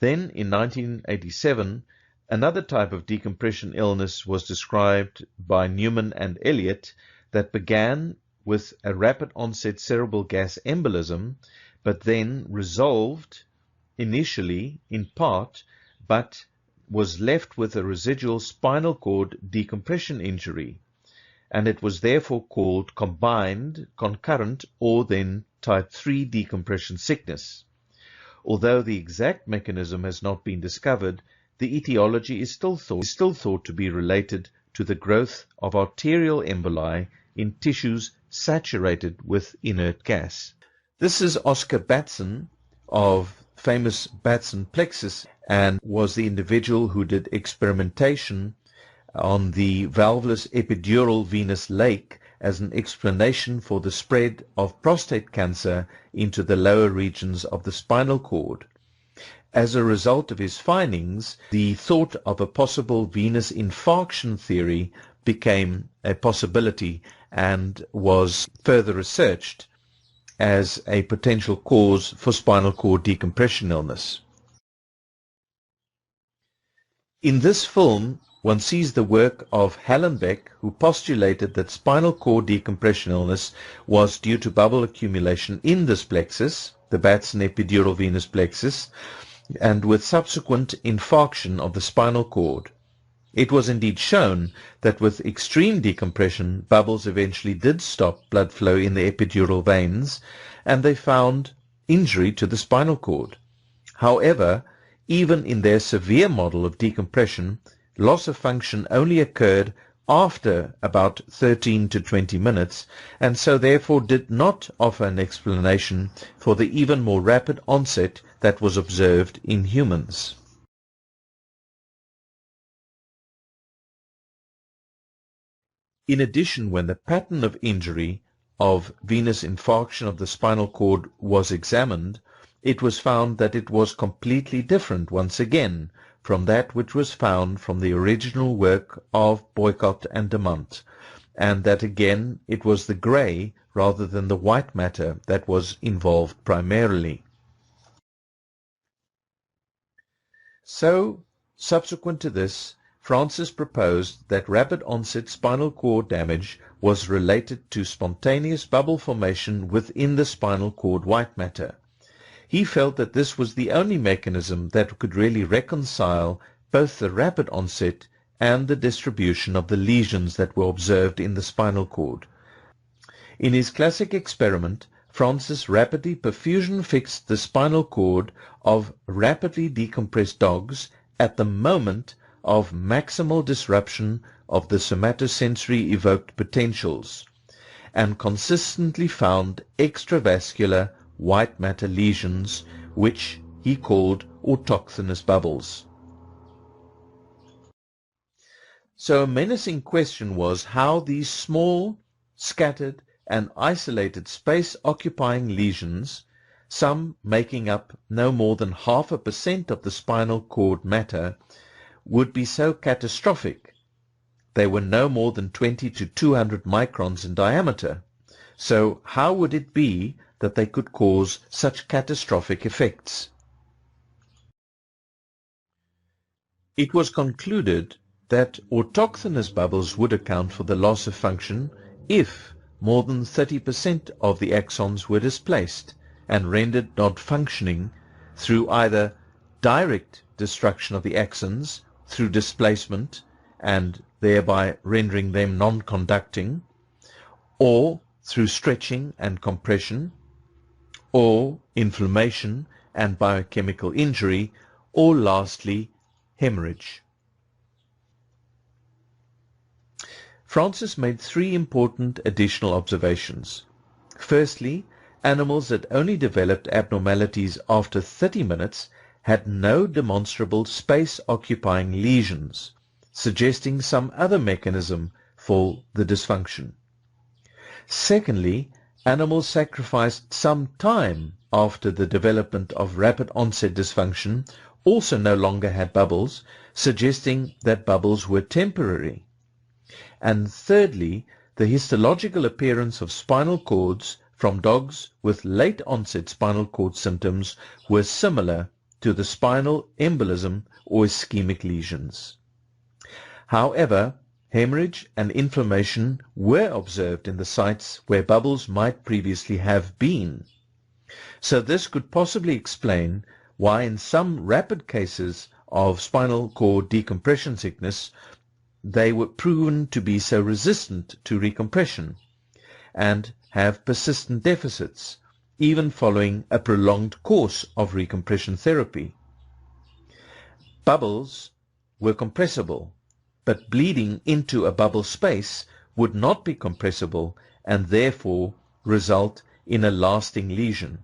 A: in 1987, another type of decompression illness was described by Newman and Elliott that began with a rapid onset cerebral gas embolism, but then resolved initially in part, but was left with a residual spinal cord decompression injury, and it was therefore called combined, concurrent, or then type 3 decompression sickness. Although the exact mechanism has not been discovered, the etiology is still thought to be related to the growth of arterial emboli in tissues saturated with inert gas. This is Oscar Batson of famous Batson plexus, and was the individual who did experimentation on the valvulus epidural venous lake as an explanation for the spread of prostate cancer into the lower regions of the spinal cord. As a result of his findings, the thought of a possible venous infarction theory became a possibility and was further researched as a potential cause for spinal cord decompression illness. In this film, one sees the work of Hallenbeck, who postulated that spinal cord decompression illness was due to bubble accumulation in this plexus, the Batson epidural venous plexus, and with subsequent infarction of the spinal cord. It was indeed shown that with extreme decompression, bubbles eventually did stop blood flow in the epidural veins, and they found injury to the spinal cord. However, even in their severe model of decompression, loss of function only occurred after about 13 to 20 minutes, and so therefore did not offer an explanation for the even more rapid onset that was observed in humans. In addition, when the pattern of injury of venous infarction of the spinal cord was examined, it was found that it was completely different once again from that which was found from the original work of Boycott and Demant, and that again it was the grey rather than the white matter that was involved primarily. So, subsequent to this, Francis proposed that rapid onset spinal cord damage was related to spontaneous bubble formation within the spinal cord white matter. He felt that this was the only mechanism that could really reconcile both the rapid onset and the distribution of the lesions that were observed in the spinal cord. In his classic experiment, Francis rapidly perfusion fixed the spinal cord of rapidly decompressed dogs at the moment of maximal disruption of the somatosensory evoked potentials, and consistently found extravascular white matter lesions, which he called autochthonous bubbles. So a menacing question was how these small, scattered and isolated space-occupying lesions, some making up no more than 0.5% of the spinal cord matter, would be so catastrophic. They were no more than 20 to 200 microns in diameter. So how would it be that they could cause such catastrophic effects? It was concluded that autochthonous bubbles would account for the loss of function if more than 30% of the axons were displaced and rendered not functioning through either direct destruction of the axons through displacement and thereby rendering them non-conducting, or through stretching and compression, or inflammation and biochemical injury, or lastly, hemorrhage. Francis made 3 important additional observations. Firstly, animals that only developed abnormalities after 30 minutes had no demonstrable space-occupying lesions, suggesting some other mechanism for the dysfunction. Secondly, animals sacrificed some time after the development of rapid onset dysfunction also no longer had bubbles, suggesting that bubbles were temporary. And thirdly, the histological appearance of spinal cords from dogs with late onset spinal cord symptoms were similar to the spinal embolism or ischemic lesions. However, hemorrhage and inflammation were observed in the sites where bubbles might previously have been. So this could possibly explain why in some rapid cases of spinal cord decompression sickness they were proven to be so resistant to recompression and have persistent deficits, even following a prolonged course of recompression therapy. Bubbles were compressible, but bleeding into a bubble space would not be compressible and therefore result in a lasting lesion.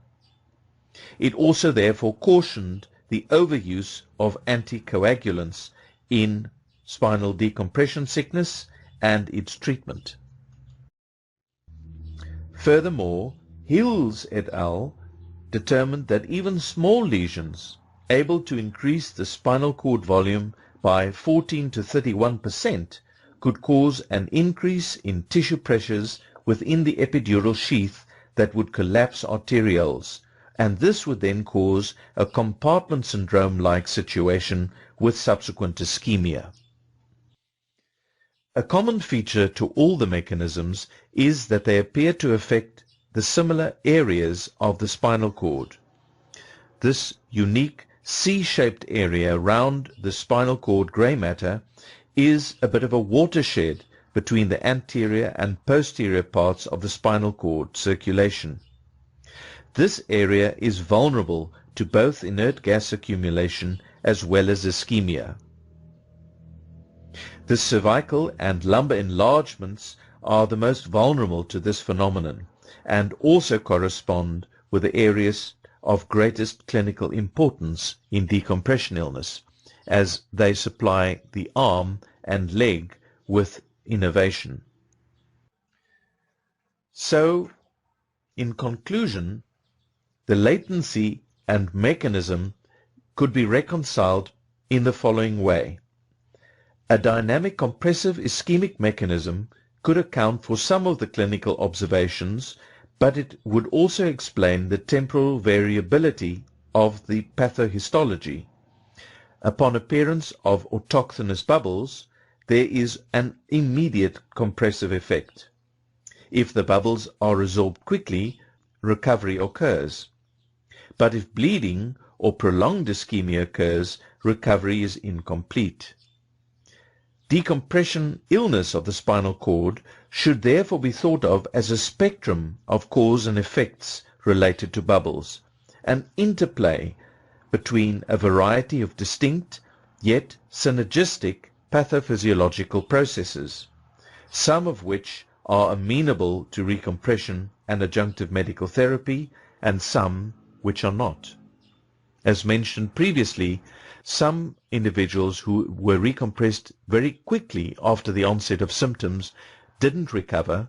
A: It also therefore cautioned the overuse of anticoagulants in spinal decompression sickness and its treatment. Furthermore, Hills et al. Determined that even small lesions able to increase the spinal cord volume by 14 to 31% could cause an increase in tissue pressures within the epidural sheath that would collapse arterioles, and this would then cause a compartment syndrome-like situation with subsequent ischemia. A common feature to all the mechanisms is that they appear to affect the similar areas of the spinal cord. This unique C-shaped area around the spinal cord grey matter is a bit of a watershed between the anterior and posterior parts of the spinal cord circulation. This area is vulnerable to both inert gas accumulation as well as ischemia. The cervical and lumbar enlargements are the most vulnerable to this phenomenon and also correspond with the areas of greatest clinical importance in decompression illness, as they supply the arm and leg with innervation. So, in conclusion, the latency and mechanism could be reconciled in the following way. A dynamic compressive ischemic mechanism could account for some of the clinical observations, but it would also explain the temporal variability of the pathohistology. Upon appearance of autochthonous bubbles, there is an immediate compressive effect. If the bubbles are resorbed quickly, recovery occurs. But if bleeding or prolonged ischemia occurs, recovery is incomplete. Decompression illness of the spinal cord should therefore be thought of as a spectrum of cause and effects related to bubbles, an interplay between a variety of distinct yet synergistic pathophysiological processes, some of which are amenable to recompression and adjunctive medical therapy, and some which are not. As mentioned previously, some individuals who were recompressed very quickly after the onset of symptoms didn't recover,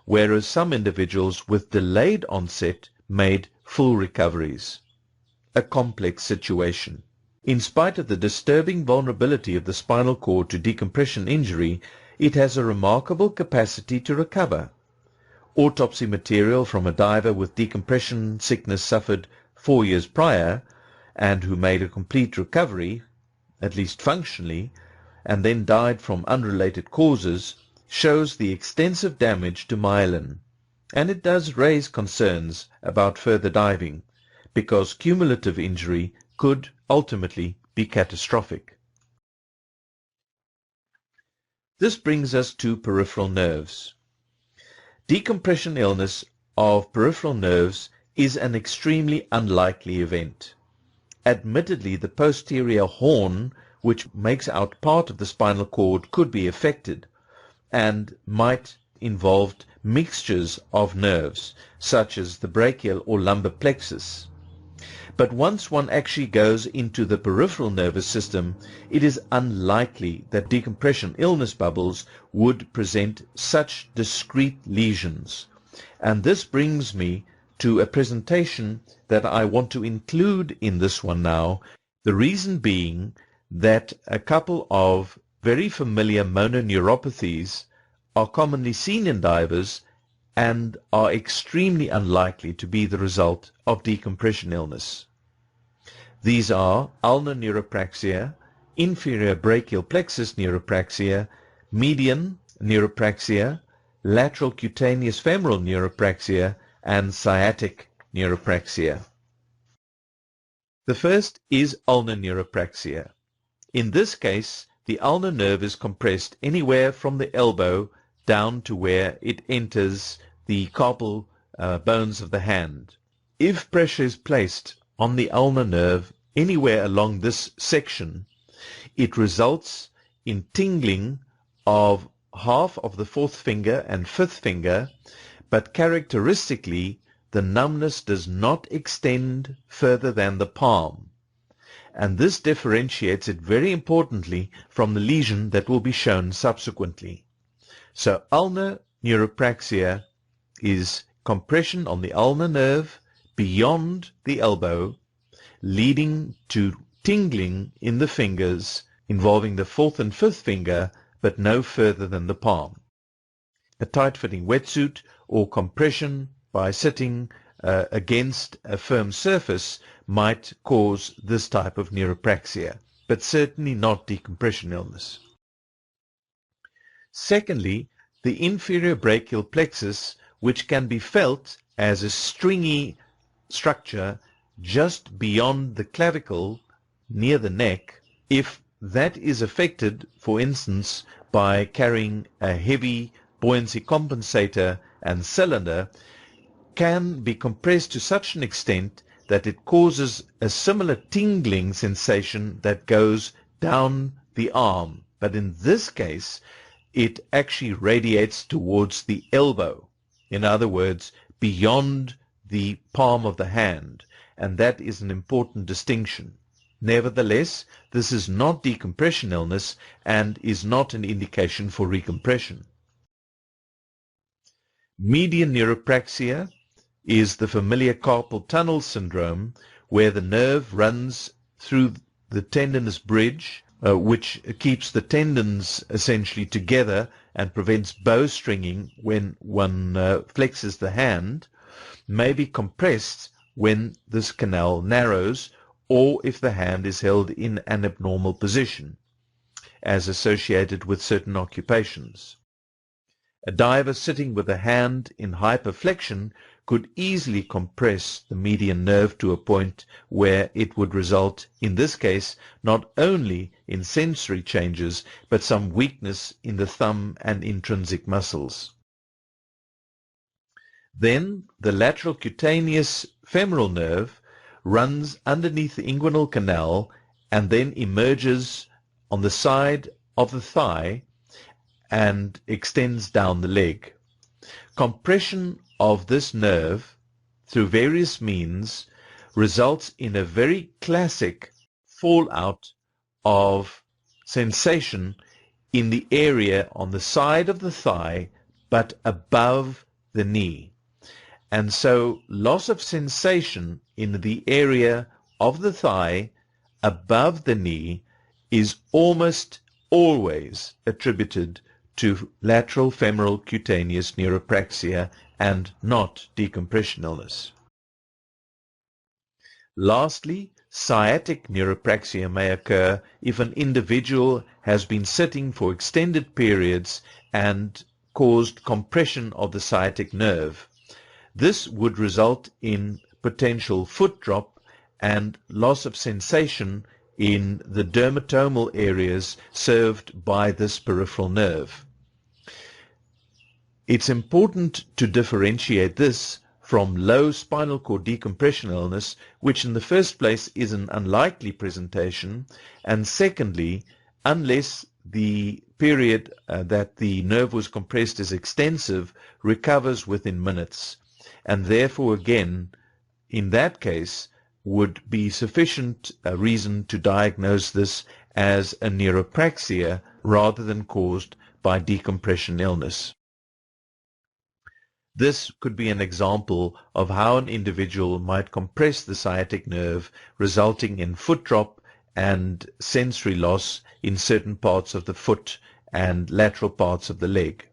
A: whereas some individuals with delayed onset made full recoveries. A complex situation. In spite of the disturbing vulnerability of the spinal cord to decompression injury, it has a remarkable capacity to recover. Autopsy material from a diver with decompression sickness suffered 4 years prior and who made a complete recovery, at least functionally, and then died from unrelated causes, shows the extensive damage to myelin, and it does raise concerns about further diving, because cumulative injury could ultimately be catastrophic. This brings us to peripheral nerves. Decompression illness of peripheral nerves is an extremely unlikely event. Admittedly, the posterior horn, which makes out part of the spinal cord, could be affected and might involve mixtures of nerves, such as the brachial or lumbar plexus. But once one actually goes into the peripheral nervous system, it is unlikely that decompression illness bubbles would present such discrete lesions. And this brings me to a presentation that I want to include in this one now, the reason being that a couple of very familiar mononeuropathies are commonly seen in divers and are extremely unlikely to be the result of decompression illness. These are ulnar neuropraxia, inferior brachial plexus neuropraxia, median neuropraxia, lateral cutaneous femoral neuropraxia, and sciatic neuropraxia. The first is ulnar neuropraxia. In this case, the ulnar nerve is compressed anywhere from the elbow down to where it enters the carpal bones of the hand. If pressure is placed on the ulnar nerve anywhere along this section, it results in tingling of half of the fourth finger and fifth finger, but characteristically the numbness does not extend further than the palm, and this differentiates it very importantly from the lesion that will be shown subsequently. So ulnar neuropraxia is compression on the ulnar nerve beyond the elbow, leading to tingling in the fingers involving the fourth and fifth finger, but no further than the palm. A tight-fitting wetsuit or compression by sitting against a firm surface might cause this type of neuropraxia, but certainly not decompression illness. Secondly, the inferior brachial plexus, which can be felt as a stringy structure just beyond the clavicle near the neck, if that is affected, for instance, by carrying a heavy buoyancy compensator and cylinder, can be compressed to such an extent that it causes a similar tingling sensation that goes down the arm. But in this case, it actually radiates towards the elbow. In other words, beyond the palm of the hand. And that is an important distinction. Nevertheless, this is not decompression illness and is not an indication for recompression. Median neuropraxia is the familiar carpal tunnel syndrome, where the nerve runs through the tendinous bridge, which keeps the tendons essentially together and prevents bowstringing when one flexes the hand, may be compressed when this canal narrows, or if the hand is held in an abnormal position, as associated with certain occupations. A diver sitting with a hand in hyperflexion could easily compress the median nerve to a point where it would result, in this case, not only in sensory changes, but some weakness in the thumb and intrinsic muscles. Then the lateral cutaneous femoral nerve runs underneath the inguinal canal and then emerges on the side of the thigh and extends down the leg. Compression of this nerve through various means results in a very classic fallout of sensation in the area on the side of the thigh but above the knee. And so loss of sensation in the area of the thigh above the knee is almost always attributed to lateral femoral cutaneous neuropraxia and not decompression illness. Lastly, sciatic neuropraxia may occur if an individual has been sitting for extended periods and caused compression of the sciatic nerve. This would result in potential foot drop and loss of sensation in the dermatomal areas served by this peripheral nerve. It's important to differentiate this from low spinal cord decompression illness, which in the first place is an unlikely presentation, and secondly, unless the period that the nerve was compressed is extensive, recovers within minutes, and therefore again, in that case, would be sufficient reason to diagnose this as a neuropraxia rather than caused by decompression illness. This could be an example of how an individual might compress the sciatic nerve, resulting in foot drop and sensory loss in certain parts of the foot and lateral parts of the leg.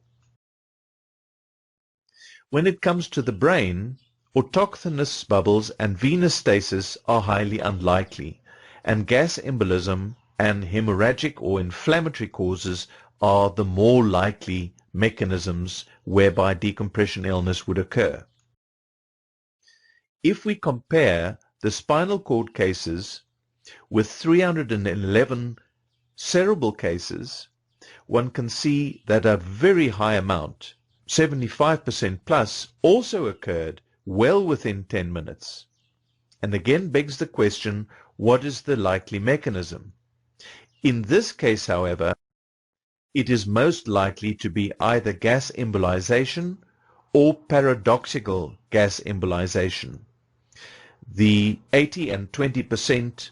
A: When it comes to the brain, autochthonous bubbles and venous stasis are highly unlikely, and gas embolism and hemorrhagic or inflammatory causes are the more likely mechanisms whereby decompression illness would occur. If we compare the spinal cord cases with 311 cerebral cases, one can see that a very high amount, 75% plus, also occurred well within 10 minutes. And again begs the question, what is the likely mechanism? In this case, however, it is most likely to be either gas embolization or paradoxical gas embolization. The 80 and 20%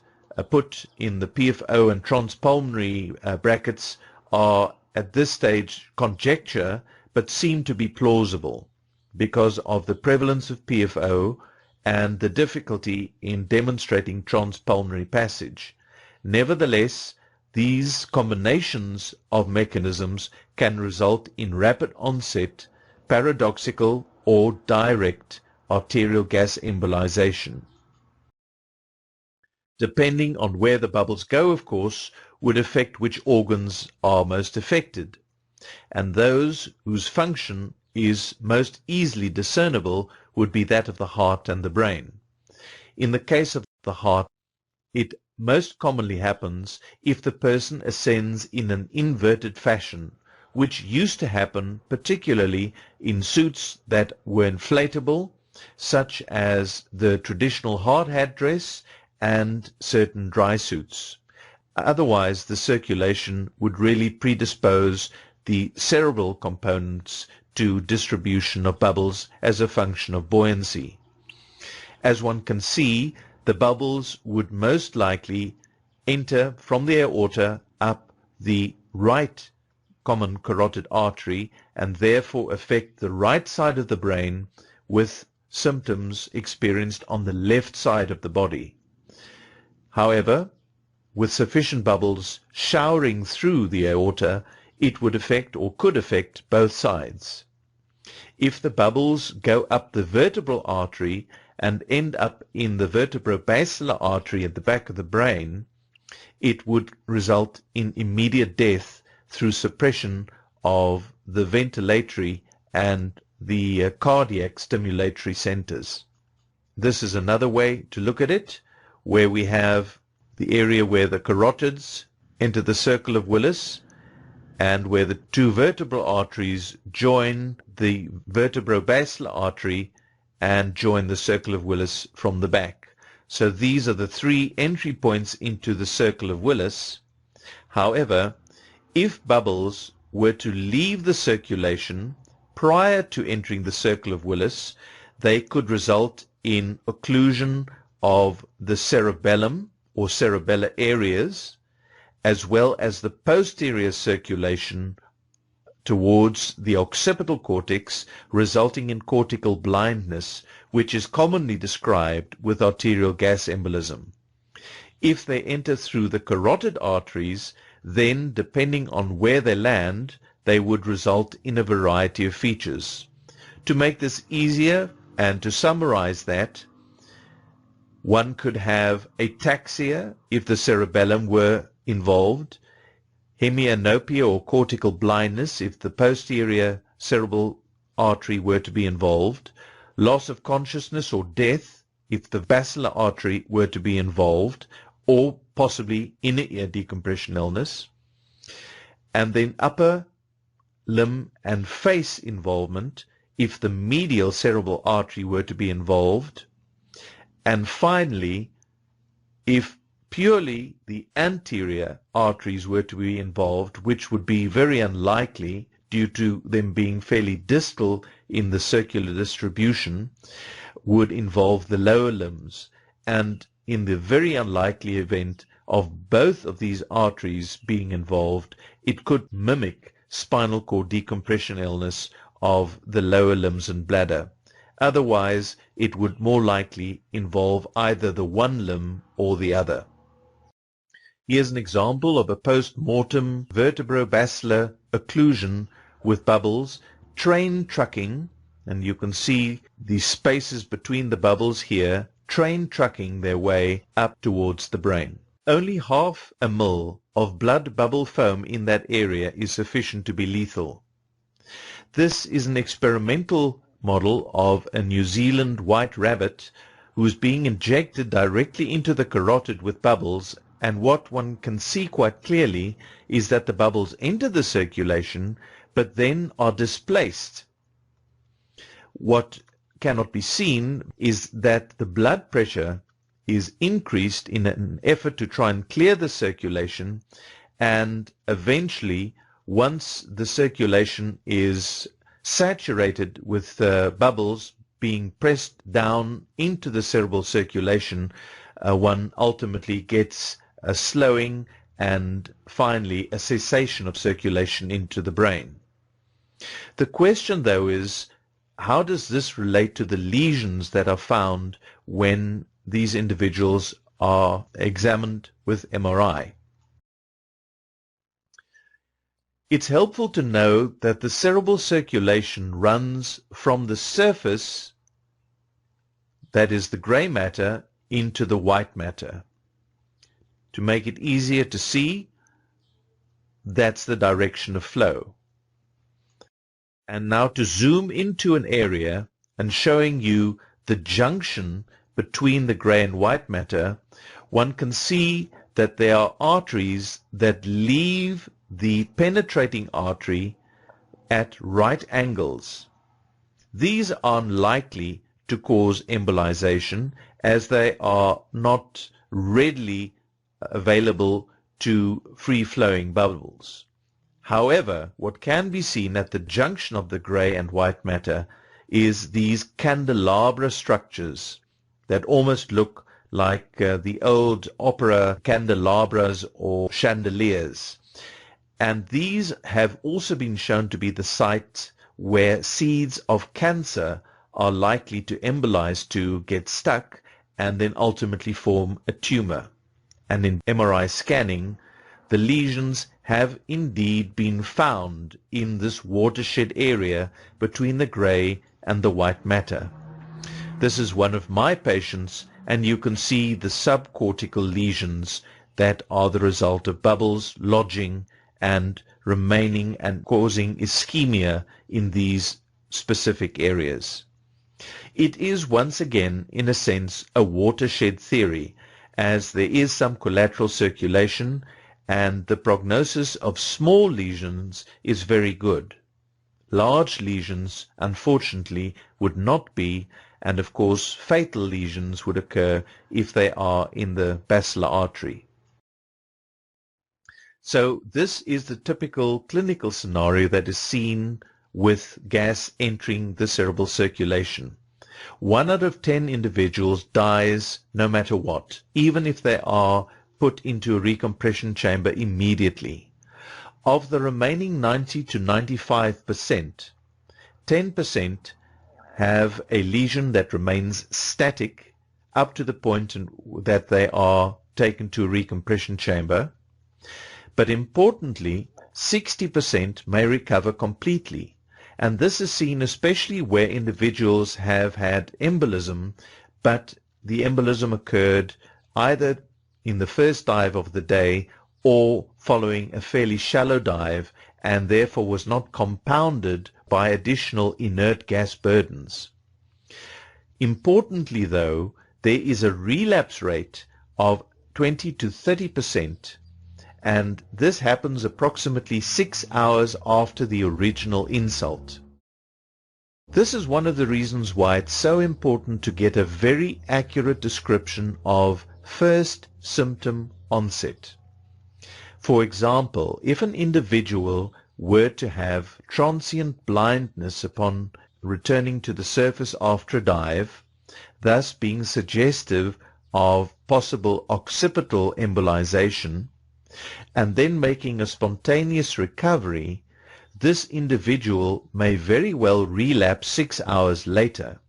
A: put in the PFO and transpulmonary brackets are at this stage conjecture, but seem to be plausible because of the prevalence of PFO and the difficulty in demonstrating transpulmonary passage. Nevertheless, these combinations of mechanisms can result in rapid onset, paradoxical or direct arterial gas embolization. Depending on where the bubbles go, of course, would affect which organs are most affected, and those whose function is most easily discernible would be that of the heart and the brain. In the case of the heart, it most commonly happens if the person ascends in an inverted fashion, which used to happen particularly in suits that were inflatable, such as the traditional hard hat dress and certain dry suits. Otherwise, the circulation would really predispose the cerebral components to distribution of bubbles as a function of buoyancy. As one can see, the bubbles would most likely enter from the aorta up the right common carotid artery and therefore affect the right side of the brain, with symptoms experienced on the left side of the body. However, with sufficient bubbles showering through the aorta, it would affect or could affect both sides. If the bubbles go up the vertebral artery and end up in the vertebrobasilar artery at the back of the brain, it would result in immediate death through suppression of the ventilatory and the cardiac stimulatory centers. This is another way to look at it, where we have the area where the carotids enter the circle of Willis and where the two vertebral arteries join the vertebrobasilar artery and join the circle of Willis from the back. So these are the three entry points into the circle of Willis. However, if bubbles were to leave the circulation prior to entering the circle of Willis, they could result in occlusion of the cerebellum or cerebellar areas, as well as the posterior circulation towards the occipital cortex, resulting in cortical blindness, which is commonly described with arterial gas embolism. If they enter through the carotid arteries, then, depending on where they land, they would result in a variety of features. To make this easier and to summarize that, one could have ataxia if the cerebellum were involved, hemianopia or cortical blindness if the posterior cerebral artery were to be involved, loss of consciousness or death if the basilar artery were to be involved, or possibly inner ear decompression illness, and then upper limb and face involvement if the medial cerebral artery were to be involved, and finally, if purely the anterior arteries were to be involved, which would be very unlikely due to them being fairly distal in the circular distribution, would involve the lower limbs, and in the very unlikely event of both of these arteries being involved, it could mimic spinal cord decompression illness of the lower limbs and bladder. Otherwise, it would more likely involve either the one limb or the other. Here's an example of a post-mortem vertebrobasilar occlusion with bubbles, train trucking, and you can see the spaces between the bubbles here, train trucking their way up towards the brain. Only 0.5 ml of blood bubble foam in that area is sufficient to be lethal. This is an experimental model of a New Zealand white rabbit who is being injected directly into the carotid with bubbles, and what one can see quite clearly is that the bubbles enter the circulation but then are displaced. What cannot be seen is that the blood pressure is increased in an effort to try and clear the circulation, and eventually, once the circulation is saturated with bubbles being pressed down into the cerebral circulation, one ultimately gets a slowing and finally a cessation of circulation into the brain. The question, though, is how does this relate to the lesions that are found when these individuals are examined with MRI? It's helpful to know that the cerebral circulation runs from the surface, that is the gray matter, into the white matter. To make it easier to see, that's the direction of flow. And now to zoom into an area and showing you the junction between the gray and white matter, one can see that there are arteries that leave the penetrating artery at right angles. These are unlikely to cause embolization as they are not readily available to free-flowing bubbles. However, what can be seen at the junction of the gray and white matter is these candelabra structures that almost look like the old opera candelabras or chandeliers. And these have also been shown to be the site where seeds of cancer are likely to embolize, to get stuck, and then ultimately form a tumor. And in MRI scanning, the lesions have indeed been found in this watershed area between the gray and the white matter. This is one of my patients, and you can see the subcortical lesions that are the result of bubbles lodging and remaining and causing ischemia in these specific areas. It is once again, in a sense, a watershed theory, as there is some collateral circulation and the prognosis of small lesions is very good. Large lesions, unfortunately, would not be, and of course fatal lesions would occur if they are in the basilar artery. So this is the typical clinical scenario that is seen with gas entering the cerebral circulation. 1 out of 10 individuals dies no matter what, even if they are put into a recompression chamber immediately. Of the remaining 90 to 95%, 10% have a lesion that remains static up to the point that they are taken to a recompression chamber. But importantly, 60% may recover completely. And this is seen especially where individuals have had embolism, but the embolism occurred either in the first dive of the day or following a fairly shallow dive, and therefore was not compounded by additional inert gas burdens. Importantly though, there is a relapse rate of 20 to 30%, and this happens approximately 6 hours after the original insult. This is one of the reasons why it's so important to get a very accurate description of first symptom onset. For example, if an individual were to have transient blindness upon returning to the surface after a dive, thus being suggestive of possible occipital embolization, and then making a spontaneous recovery, this individual may very well relapse 6 hours later.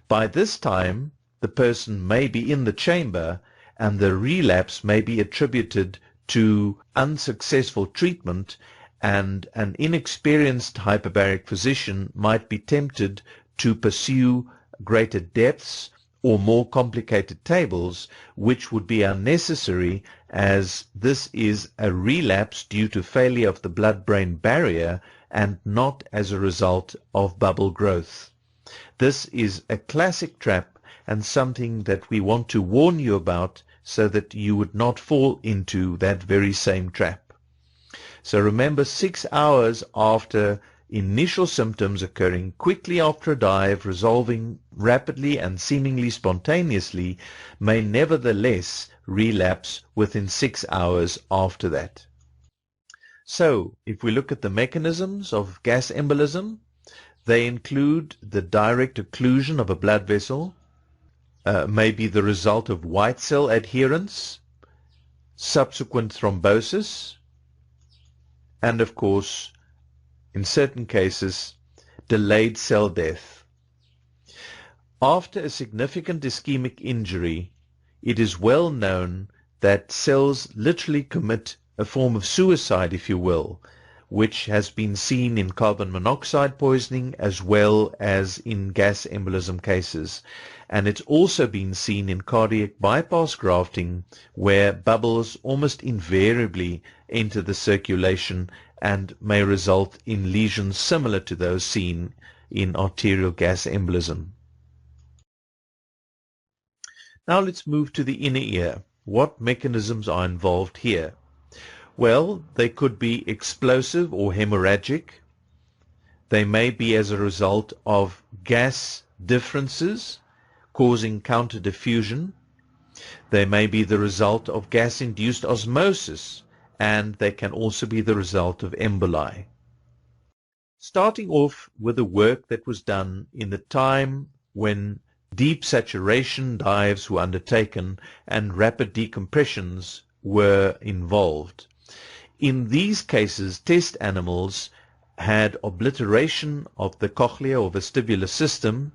A: By this time, the person may be in the chamber, and the relapse may be attributed to unsuccessful treatment, and an inexperienced hyperbaric physician might be tempted to pursue greater depths or more complicated tables, which would be unnecessary, as this is a relapse due to failure of the blood-brain barrier and not as a result of bubble growth. This is a classic trap and something that we want to warn you about so that you would not fall into that very same trap. So remember, 6 hours after initial symptoms occurring quickly after a dive, resolving rapidly and seemingly spontaneously, may nevertheless relapse within 6 hours after that. So, if we look at the mechanisms of gas embolism, they include the direct occlusion of a blood vessel, may be the result of white cell adherence, subsequent thrombosis, and of course, in certain cases, delayed cell death. After a significant ischemic injury, it is well known that cells literally commit a form of suicide, if you will, which has been seen in carbon monoxide poisoning as well as in gas embolism cases. And it's also been seen in cardiac bypass grafting, where bubbles almost invariably enter the circulation and may result in lesions similar to those seen in arterial gas embolism. Now let's move to the inner ear. What mechanisms are involved here? Well, they could be explosive or hemorrhagic. They may be as a result of gas differences causing counter-diffusion. They may be the result of gas-induced osmosis, and they can also be the result of emboli. Starting off with the work that was done in the time when deep saturation dives were undertaken and rapid decompressions were involved. In these cases, test animals had obliteration of the cochlea or vestibular system,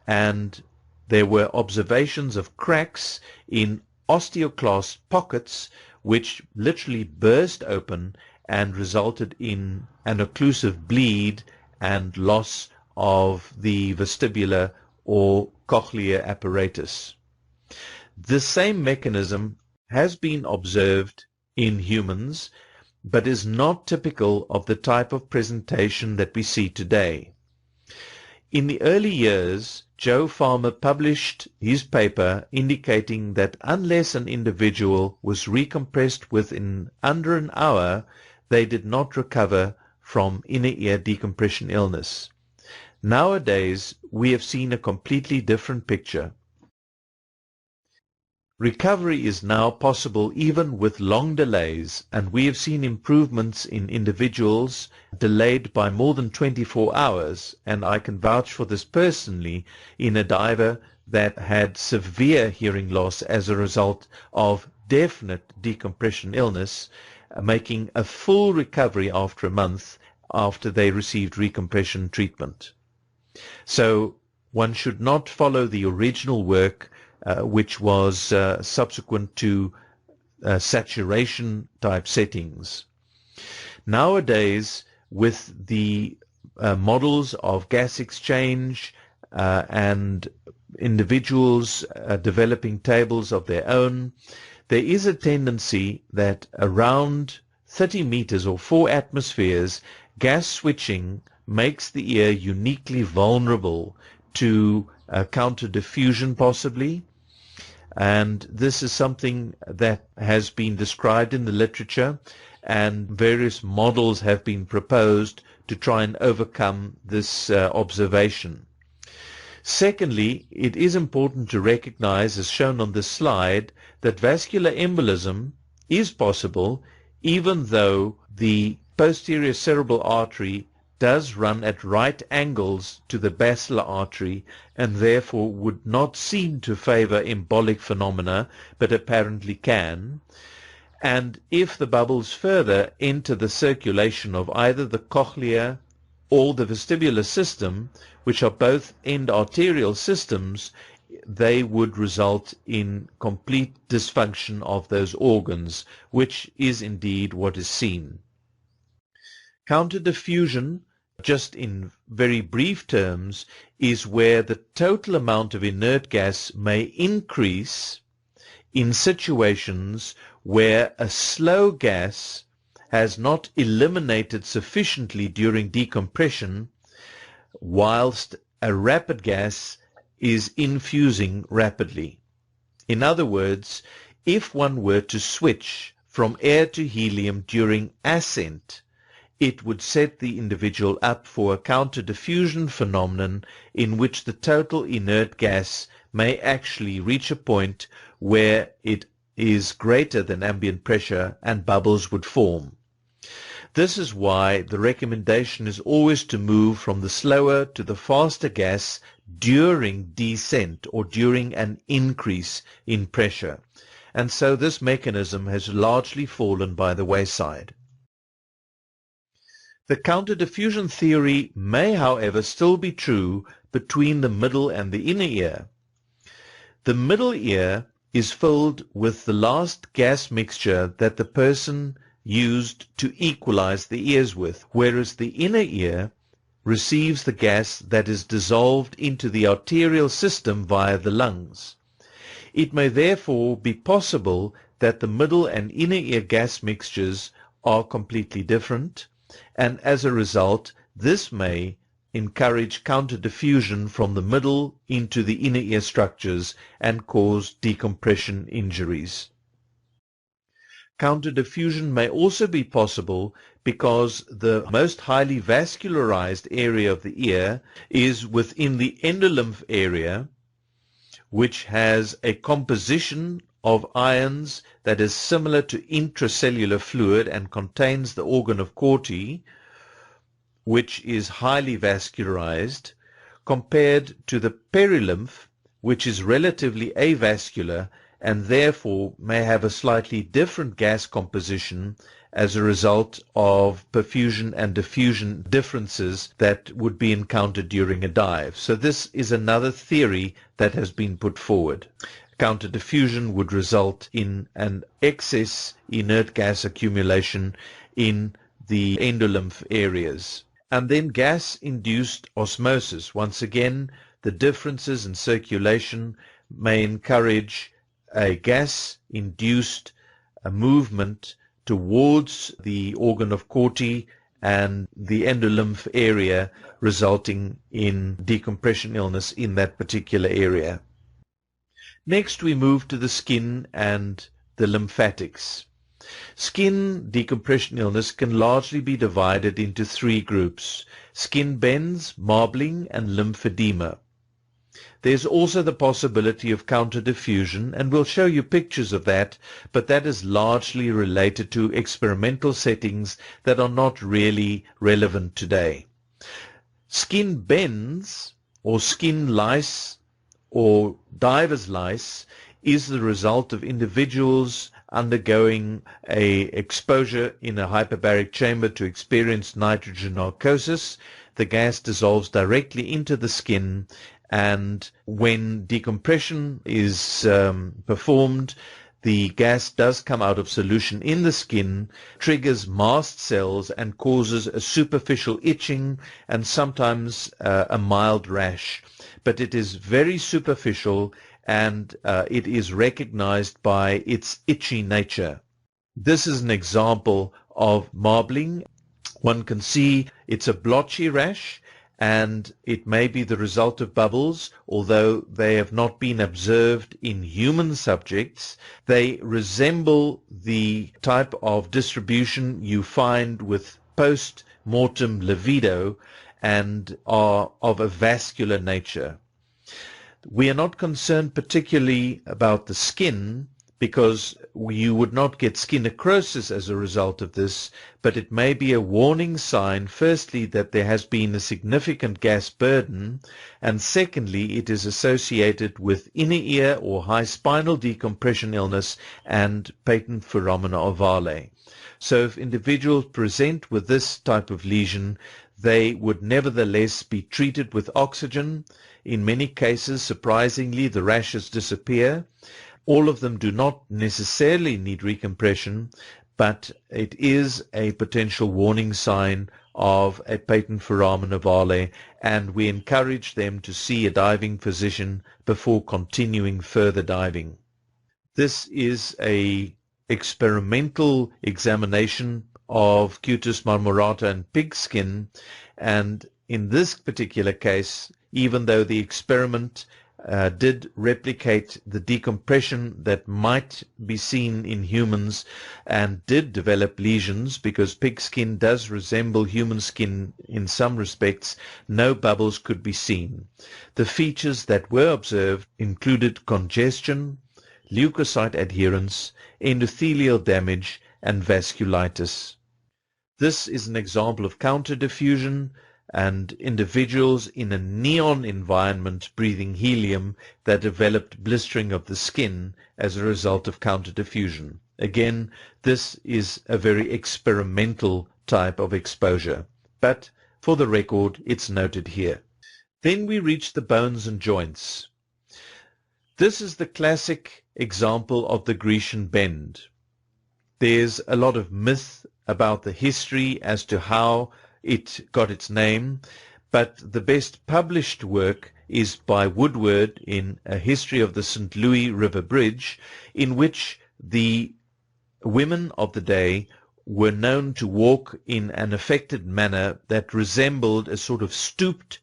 A: and there were observations of cracks in osteoclast pockets which literally burst open and resulted in an occlusive bleed and loss of the vestibular or cochlear apparatus. The same mechanism has been observed in humans, but is not typical of the type of presentation that we see today. In the early years, Joe Farmer published his paper indicating that unless an individual was recompressed within under an hour, they did not recover from inner ear decompression illness. Nowadays, we have seen a completely different picture. Recovery is now possible even with long delays, and we have seen improvements in individuals delayed by more than 24 hours, and I can vouch for this personally in a diver that had severe hearing loss as a result of definite decompression illness, making a full recovery after a month after they received recompression treatment. So one should not follow the original work which was subsequent to saturation type settings. Nowadays, with the models of gas exchange and individuals developing tables of their own, there is a tendency that around 30 meters or 4 atmospheres, gas switching makes the ear uniquely vulnerable to counter diffusion possibly. And this is something that has been described in the literature, and various models have been proposed to try and overcome this observation. Secondly, it is important to recognize, as shown on this slide, that vascular embolism is possible even though the posterior cerebral artery does run at right angles to the basilar artery and therefore would not seem to favor embolic phenomena, but apparently can. And if the bubbles further enter the circulation of either the cochlea or the vestibular system, which are both end arterial systems, they would result in complete dysfunction of those organs, which is indeed what is seen. Counterdiffusion, just in very brief terms, is where the total amount of inert gas may increase in situations where a slow gas has not eliminated sufficiently during decompression, whilst a rapid gas is infusing rapidly. In other words, if one were to switch from air to helium during ascent, it would set the individual up for a counter-diffusion phenomenon in which the total inert gas may actually reach a point where it is greater than ambient pressure and bubbles would form. This is why the recommendation is always to move from the slower to the faster gas during descent or during an increase in pressure. And so this mechanism has largely fallen by the wayside. The counter-diffusion theory may, however, still be true between the middle and the inner ear. The middle ear is filled with the last gas mixture that the person used to equalize the ears with, whereas the inner ear receives the gas that is dissolved into the arterial system via the lungs. It may therefore be possible that the middle and inner ear gas mixtures are completely different, and as a result, this may encourage counter-diffusion from the middle into the inner ear structures and cause decompression injuries. Counter-diffusion may also be possible because the most highly vascularized area of the ear is within the endolymph area, which has a composition of ions that is similar to intracellular fluid and contains the organ of Cronje, which is highly vascularized, compared to the perilymph, which is relatively avascular and therefore may have a slightly different gas composition as a result of perfusion and diffusion differences that would be encountered during a dive. So this is another theory that has been put forward. Counter-diffusion would result in an excess inert gas accumulation in the endolymph areas. And then gas-induced osmosis. Once again, the differences in circulation may encourage a gas-induced movement towards the organ of Cronje and the endolymph area, resulting in decompression illness in that particular area. Next, we move to the skin and the lymphatics. Skin decompression illness can largely be divided into 3 groups: skin bends, marbling, and lymphedema. There's also the possibility of counter-diffusion, and we'll show you pictures of that, but that is largely related to experimental settings that are not really relevant today. Skin bends, or skin lice, or diver's lice, is the result of individuals undergoing a exposure in a hyperbaric chamber to experience nitrogen narcosis. The gas dissolves directly into the skin, and when decompression is performed, the gas does come out of solution in the skin, triggers mast cells, and causes a superficial itching and sometimes a mild rash. But it is very superficial, and it is recognized by its itchy nature. This is an example of marbling. One can see it's a blotchy rash, and it may be the result of bubbles, although they have not been observed in human subjects. They resemble the type of distribution you find with post-mortem libido and are of a vascular nature. We are not concerned particularly about the skin, because you would not get skin necrosis as a result of this, but it may be a warning sign, firstly, that there has been a significant gas burden, and secondly, it is associated with inner ear or high spinal decompression illness and patent foramina ovale. So if individuals present with this type of lesion, they would nevertheless be treated with oxygen. In many cases, surprisingly, the rashes disappear. All of them do not necessarily need recompression, but it is a potential warning sign of a patent foramen ovale, and we encourage them to see a diving physician before continuing further diving. This is a experimental examination of cutis marmorata and pig skin, and in this particular case, even though the experiment did replicate the decompression that might be seen in humans and did develop lesions, because pig skin does resemble human skin in some respects, no bubbles could be seen. The features that were observed included congestion, leukocyte adherence, endothelial damage, and vasculitis. This is an example of counter-diffusion and individuals in a neon environment breathing helium that developed blistering of the skin as a result of counter-diffusion. Again, this is a very experimental type of exposure, but for the record, it's noted here. Then we reach the bones and joints. This is the classic example of the Grecian bend. There's a lot of myth about the history as to how it got its name, but the best published work is by Woodward in A History of the St. Louis River Bridge, in which the women of the day were known to walk in an affected manner that resembled a sort of stooped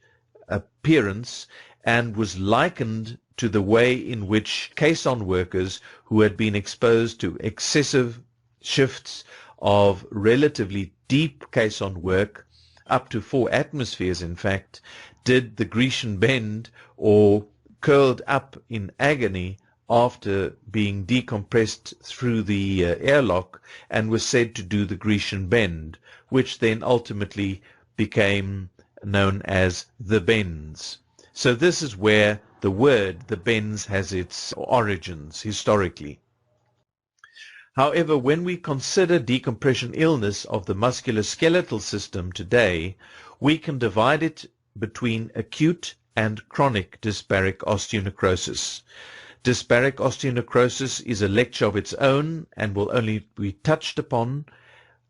A: appearance and was likened to the way in which caisson workers who had been exposed to excessive shifts of relatively deep caisson work, up to 4 atmospheres in fact, did the Grecian bend or curled up in agony after being decompressed through the airlock, and was said to do the Grecian bend, which then ultimately became known as the bends. So this is where the word, the bends, has its origins historically. However, when we consider decompression illness of the musculoskeletal system today, we can divide it between acute and chronic dysbaric osteonecrosis. Dysbaric osteonecrosis is a lecture of its own and will only be touched upon.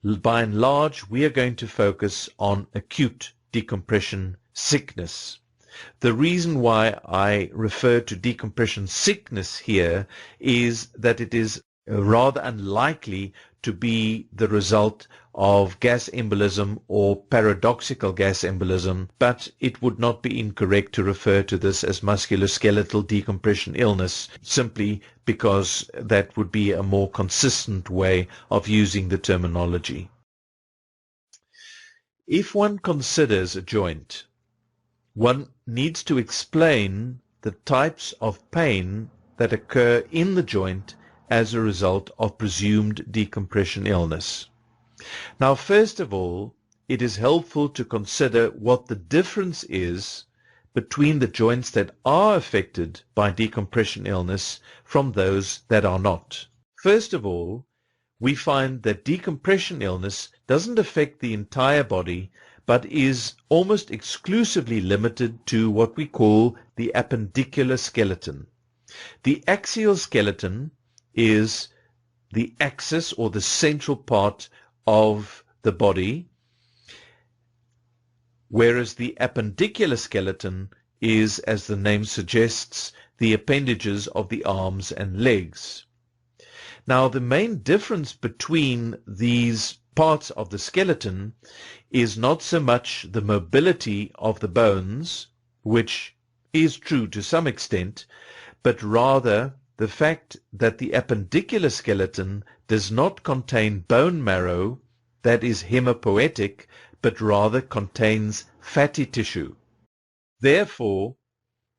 A: By and large, we are going to focus on acute decompression sickness. The reason why I refer to decompression sickness here is that it is rather unlikely to be the result of gas embolism or paradoxical gas embolism, but it would not be incorrect to refer to this as musculoskeletal decompression illness, simply because that would be a more consistent way of using the terminology. If one considers a joint, one needs to explain the types of pain that occur in the joint as a result of presumed decompression illness. Now, first of all, it is helpful to consider what the difference is between the joints that are affected by decompression illness from those that are not. First of all, we find that decompression illness doesn't affect the entire body, but is almost exclusively limited to what we call the appendicular skeleton. The axial skeleton is the axis or the central part of the body, whereas the appendicular skeleton is, as the name suggests, the appendages of the arms and legs. Now, the main difference between these parts of the skeleton is not so much the mobility of the bones, which is true to some extent, but rather the fact that the appendicular skeleton does not contain bone marrow that is hematopoietic, but rather contains fatty tissue. Therefore,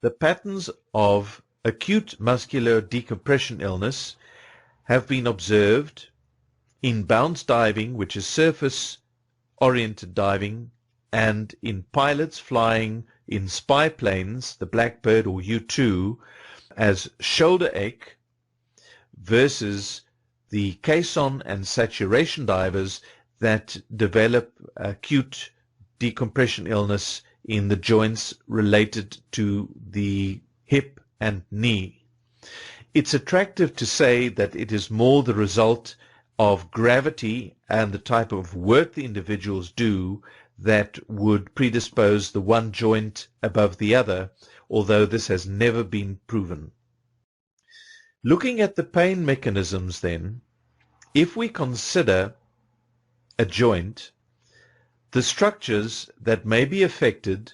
A: the patterns of acute muscular decompression illness have been observed in bounce diving, which is surface-oriented diving, and in pilots flying in spy planes, the Blackbird or U-2, as shoulder ache, versus the caisson and saturation divers that develop acute decompression illness in the joints related to the hip and knee. It's attractive to say that it is more the result of gravity and the type of work the individuals do that would predispose the one joint above the other, although this has never been proven. Looking at the pain mechanisms then, if we consider a joint, the structures that may be affected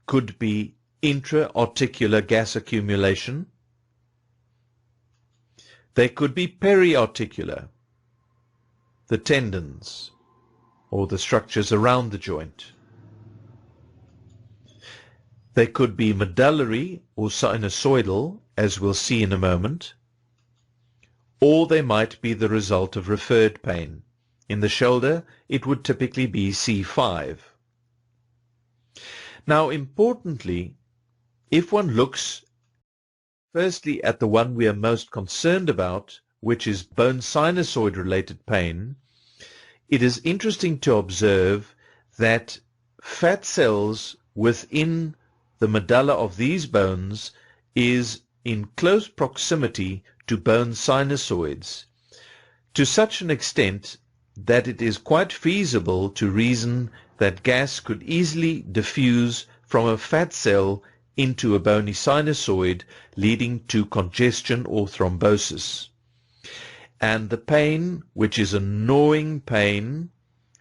A: could be intra-articular gas accumulation. They could be peri-articular, the tendons or the structures around the joint. They could be medullary or sinusoidal, as we'll see in a moment, or they might be the result of referred pain. In the shoulder, it would typically be C5. Now, importantly, if one looks firstly at the one we are most concerned about, which is bone sinusoid-related pain, it is interesting to observe that fat cells within the medulla of these bones is in close proximity to bone sinusoids, to such an extent that it is quite feasible to reason that gas could easily diffuse from a fat cell into a bony sinusoid, leading to congestion or thrombosis. And the pain, which is a gnawing pain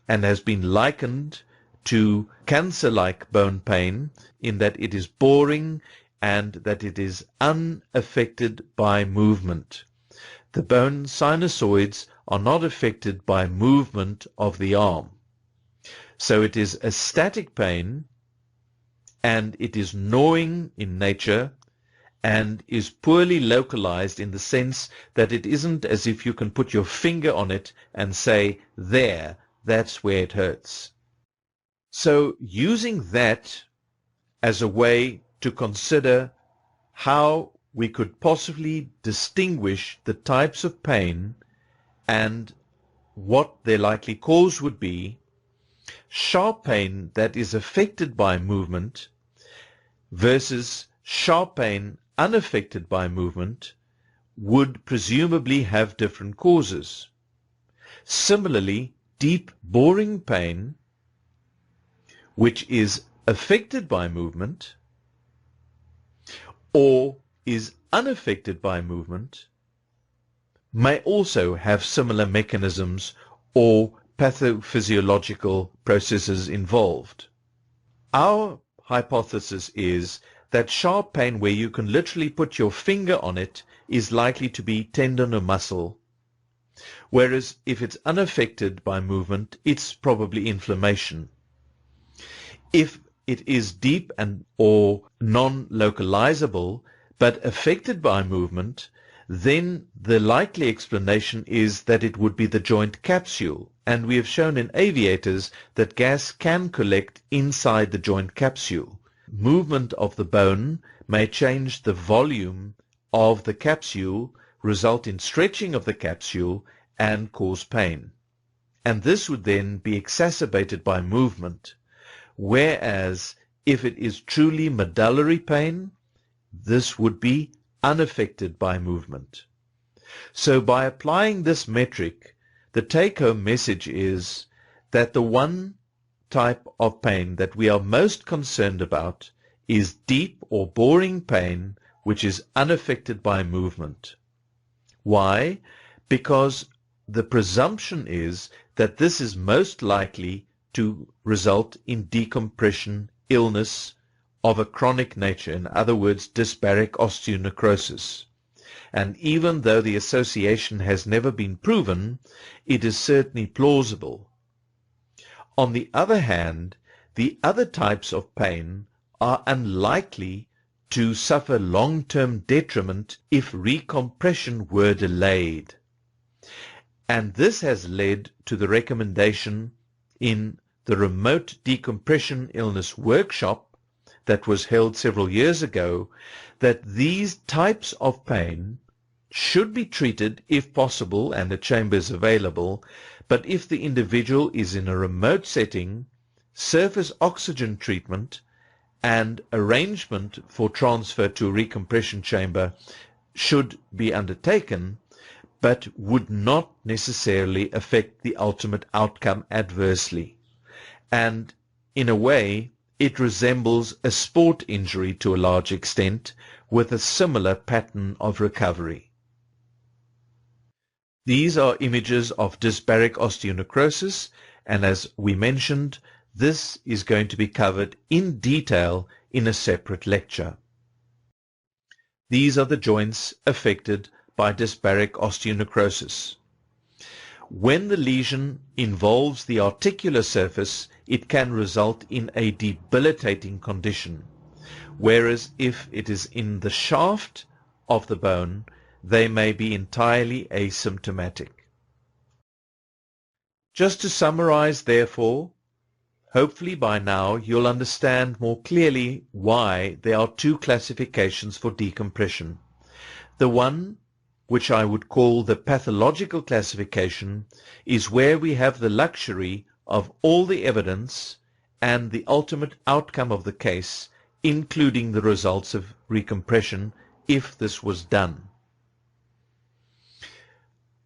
A: and has been likened to cancer-like bone pain in that it is boring and that it is unaffected by movement. The bone sinusoids are not affected by movement of the arm. So it is a static pain, and it is gnawing in nature and is poorly localized in the sense that it isn't as if you can put your finger on it and say, there, that's where it hurts. So using that as a way to consider how we could possibly distinguish the types of pain and what their likely cause would be, sharp pain that is affected by movement versus sharp pain unaffected by movement would presumably have different causes. Similarly, deep boring pain, which is affected by movement or is unaffected by movement, may also have similar mechanisms or pathophysiological processes involved. Our hypothesis is that sharp pain where you can literally put your finger on it is likely to be tendon or muscle, whereas if it's unaffected by movement, it's probably inflammation. If it is deep and or non-localizable but affected by movement, then the likely explanation is that it would be the joint capsule, and we have shown in aviators that gas can collect inside the joint capsule. Movement of the bone may change the volume of the capsule, result in stretching of the capsule, and cause pain. And this would then be exacerbated by movement, whereas if it is truly medullary pain, this would be unaffected by movement. So by applying this metric, the take-home message is that the one type of pain that we are most concerned about is deep or boring pain which is unaffected by movement. Why? Because the presumption is that this is most likely to result in decompression illness of a chronic nature, in other words, dysbaric osteonecrosis. And even though the association has never been proven, it is certainly plausible. On the other hand, the other types of pain are unlikely to suffer long-term detriment if recompression were delayed. And this has led to the recommendation in the remote decompression illness workshop that was held several years ago that these types of pain should be treated if possible and a chamber is available, but if the individual is in a remote setting, surface oxygen treatment and arrangement for transfer to a recompression chamber should be undertaken, but would not necessarily affect the ultimate outcome adversely. And in a way, it resembles a sport injury to a large extent, with a similar pattern of recovery. These are images of dysbaric osteonecrosis, and as we mentioned, this is going to be covered in detail in a separate lecture. These are the joints affected by dysbaric osteonecrosis. When the lesion involves the articular surface, it can result in a debilitating condition, whereas if it is in the shaft of the bone, they may be entirely asymptomatic. Just to summarize, therefore, hopefully by now you'll understand more clearly why there are two classifications for decompression. The one, which I would call the pathological classification, is where we have the luxury of all the evidence and the ultimate outcome of the case, including the results of recompression, if this was done.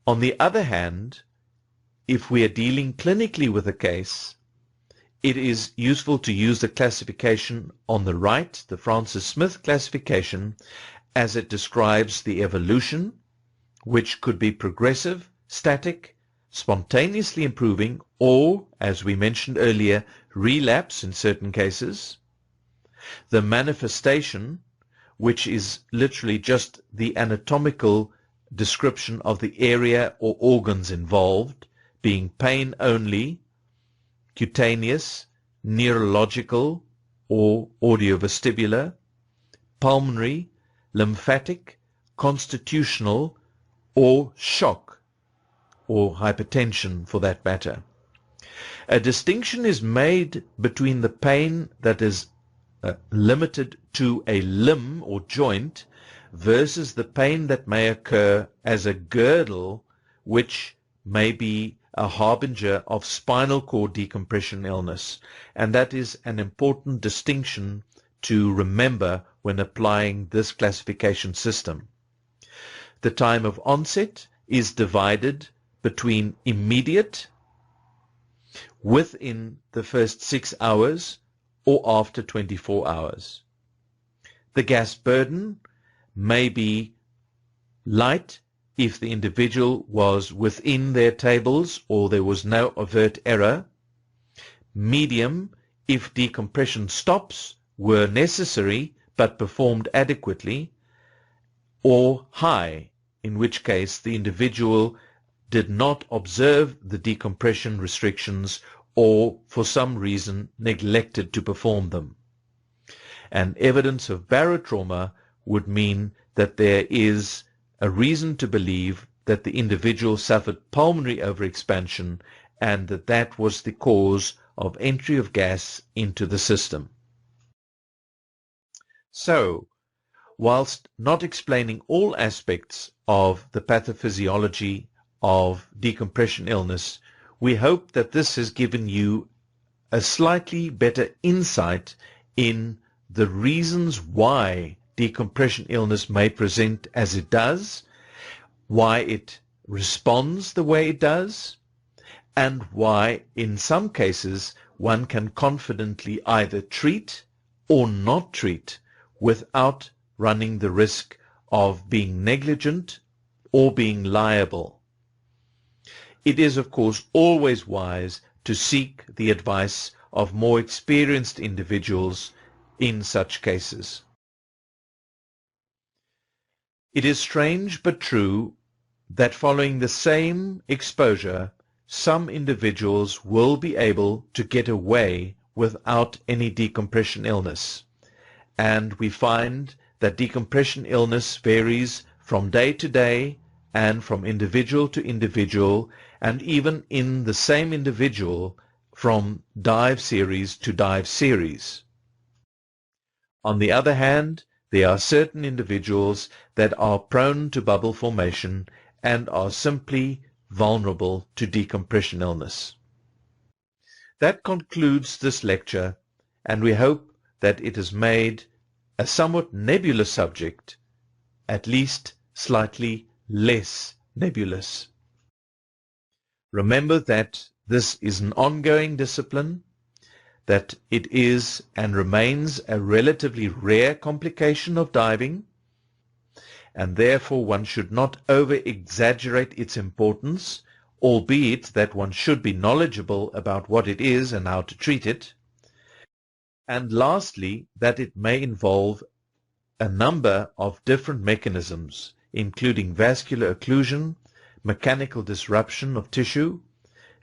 A: On the other hand, if we are dealing clinically with a case, it is useful to use the classification on the right, the Francis Smith classification, as it describes the evolution, which could be progressive, static, spontaneously improving, or, as we mentioned earlier, relapse in certain cases. The manifestation, which is literally just the anatomical description of the area or organs involved, being pain only, cutaneous, neurological or audiovestibular, pulmonary, lymphatic, constitutional, or shock, or hypertension for that matter. A distinction is made between the pain that is limited to a limb or joint versus the pain that may occur as a girdle, which may be a harbinger of spinal cord decompression illness. And that is an important distinction to remember when applying this classification system. The time of onset is divided between immediate, within the first 6 hours, or after 24 hours. The gas burden may be light if the individual was within their tables or there was no overt error, medium if decompression stops were necessary but performed adequately, or high, in which case the individual did not observe the decompression restrictions or for some reason neglected to perform them. And evidence of barotrauma would mean that there is a reason to believe that the individual suffered pulmonary overexpansion and that that was the cause of entry of gas into the system. So, whilst not explaining all aspects of the pathophysiology of decompression illness, we hope that this has given you a slightly better insight in the reasons why decompression illness may present as it does, why it responds the way it does, and why in some cases one can confidently either treat or not treat without running the risk of being negligent or being liable. It is, of course, always wise to seek the advice of more experienced individuals in such cases. It is strange but true that following the same exposure, some individuals will be able to get away without any decompression illness. And we find that decompression illness varies from day to day and from individual to individual, and even in the same individual from dive series to dive series. On the other hand, there are certain individuals that are prone to bubble formation and are simply vulnerable to decompression illness. That concludes this lecture, and we hope that it has made a somewhat nebulous subject at least slightly less nebulous. Remember that this is an ongoing discipline, that it is and remains a relatively rare complication of diving, and therefore one should not over-exaggerate its importance, albeit that one should be knowledgeable about what it is and how to treat it. And lastly, that it may involve a number of different mechanisms, including vascular occlusion, mechanical disruption of tissue,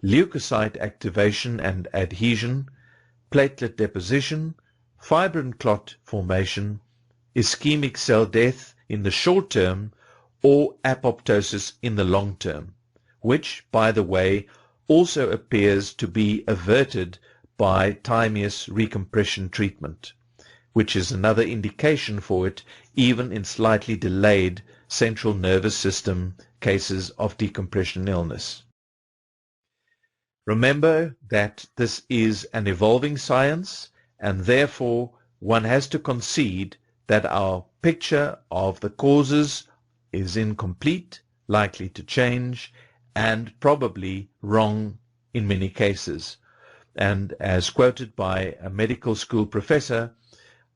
A: leukocyte activation and adhesion, platelet deposition, fibrin clot formation, ischemic cell death in the short term, or apoptosis in the long term, which, by the way, also appears to be averted by timeous recompression treatment, which is another indication for it even in slightly delayed central nervous system cases of decompression illness. Remember that this is an evolving science, and therefore one has to concede that our picture of the causes is incomplete, likely to change, and probably wrong in many cases. And as quoted by a medical school professor,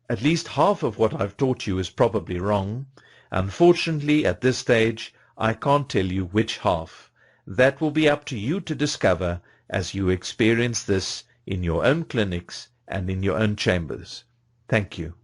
A: at least half of what I've taught you is probably wrong. Unfortunately, at this stage, I can't tell you which half. That will be up to you to discover as you experience this in your own clinics and in your own chambers. Thank you.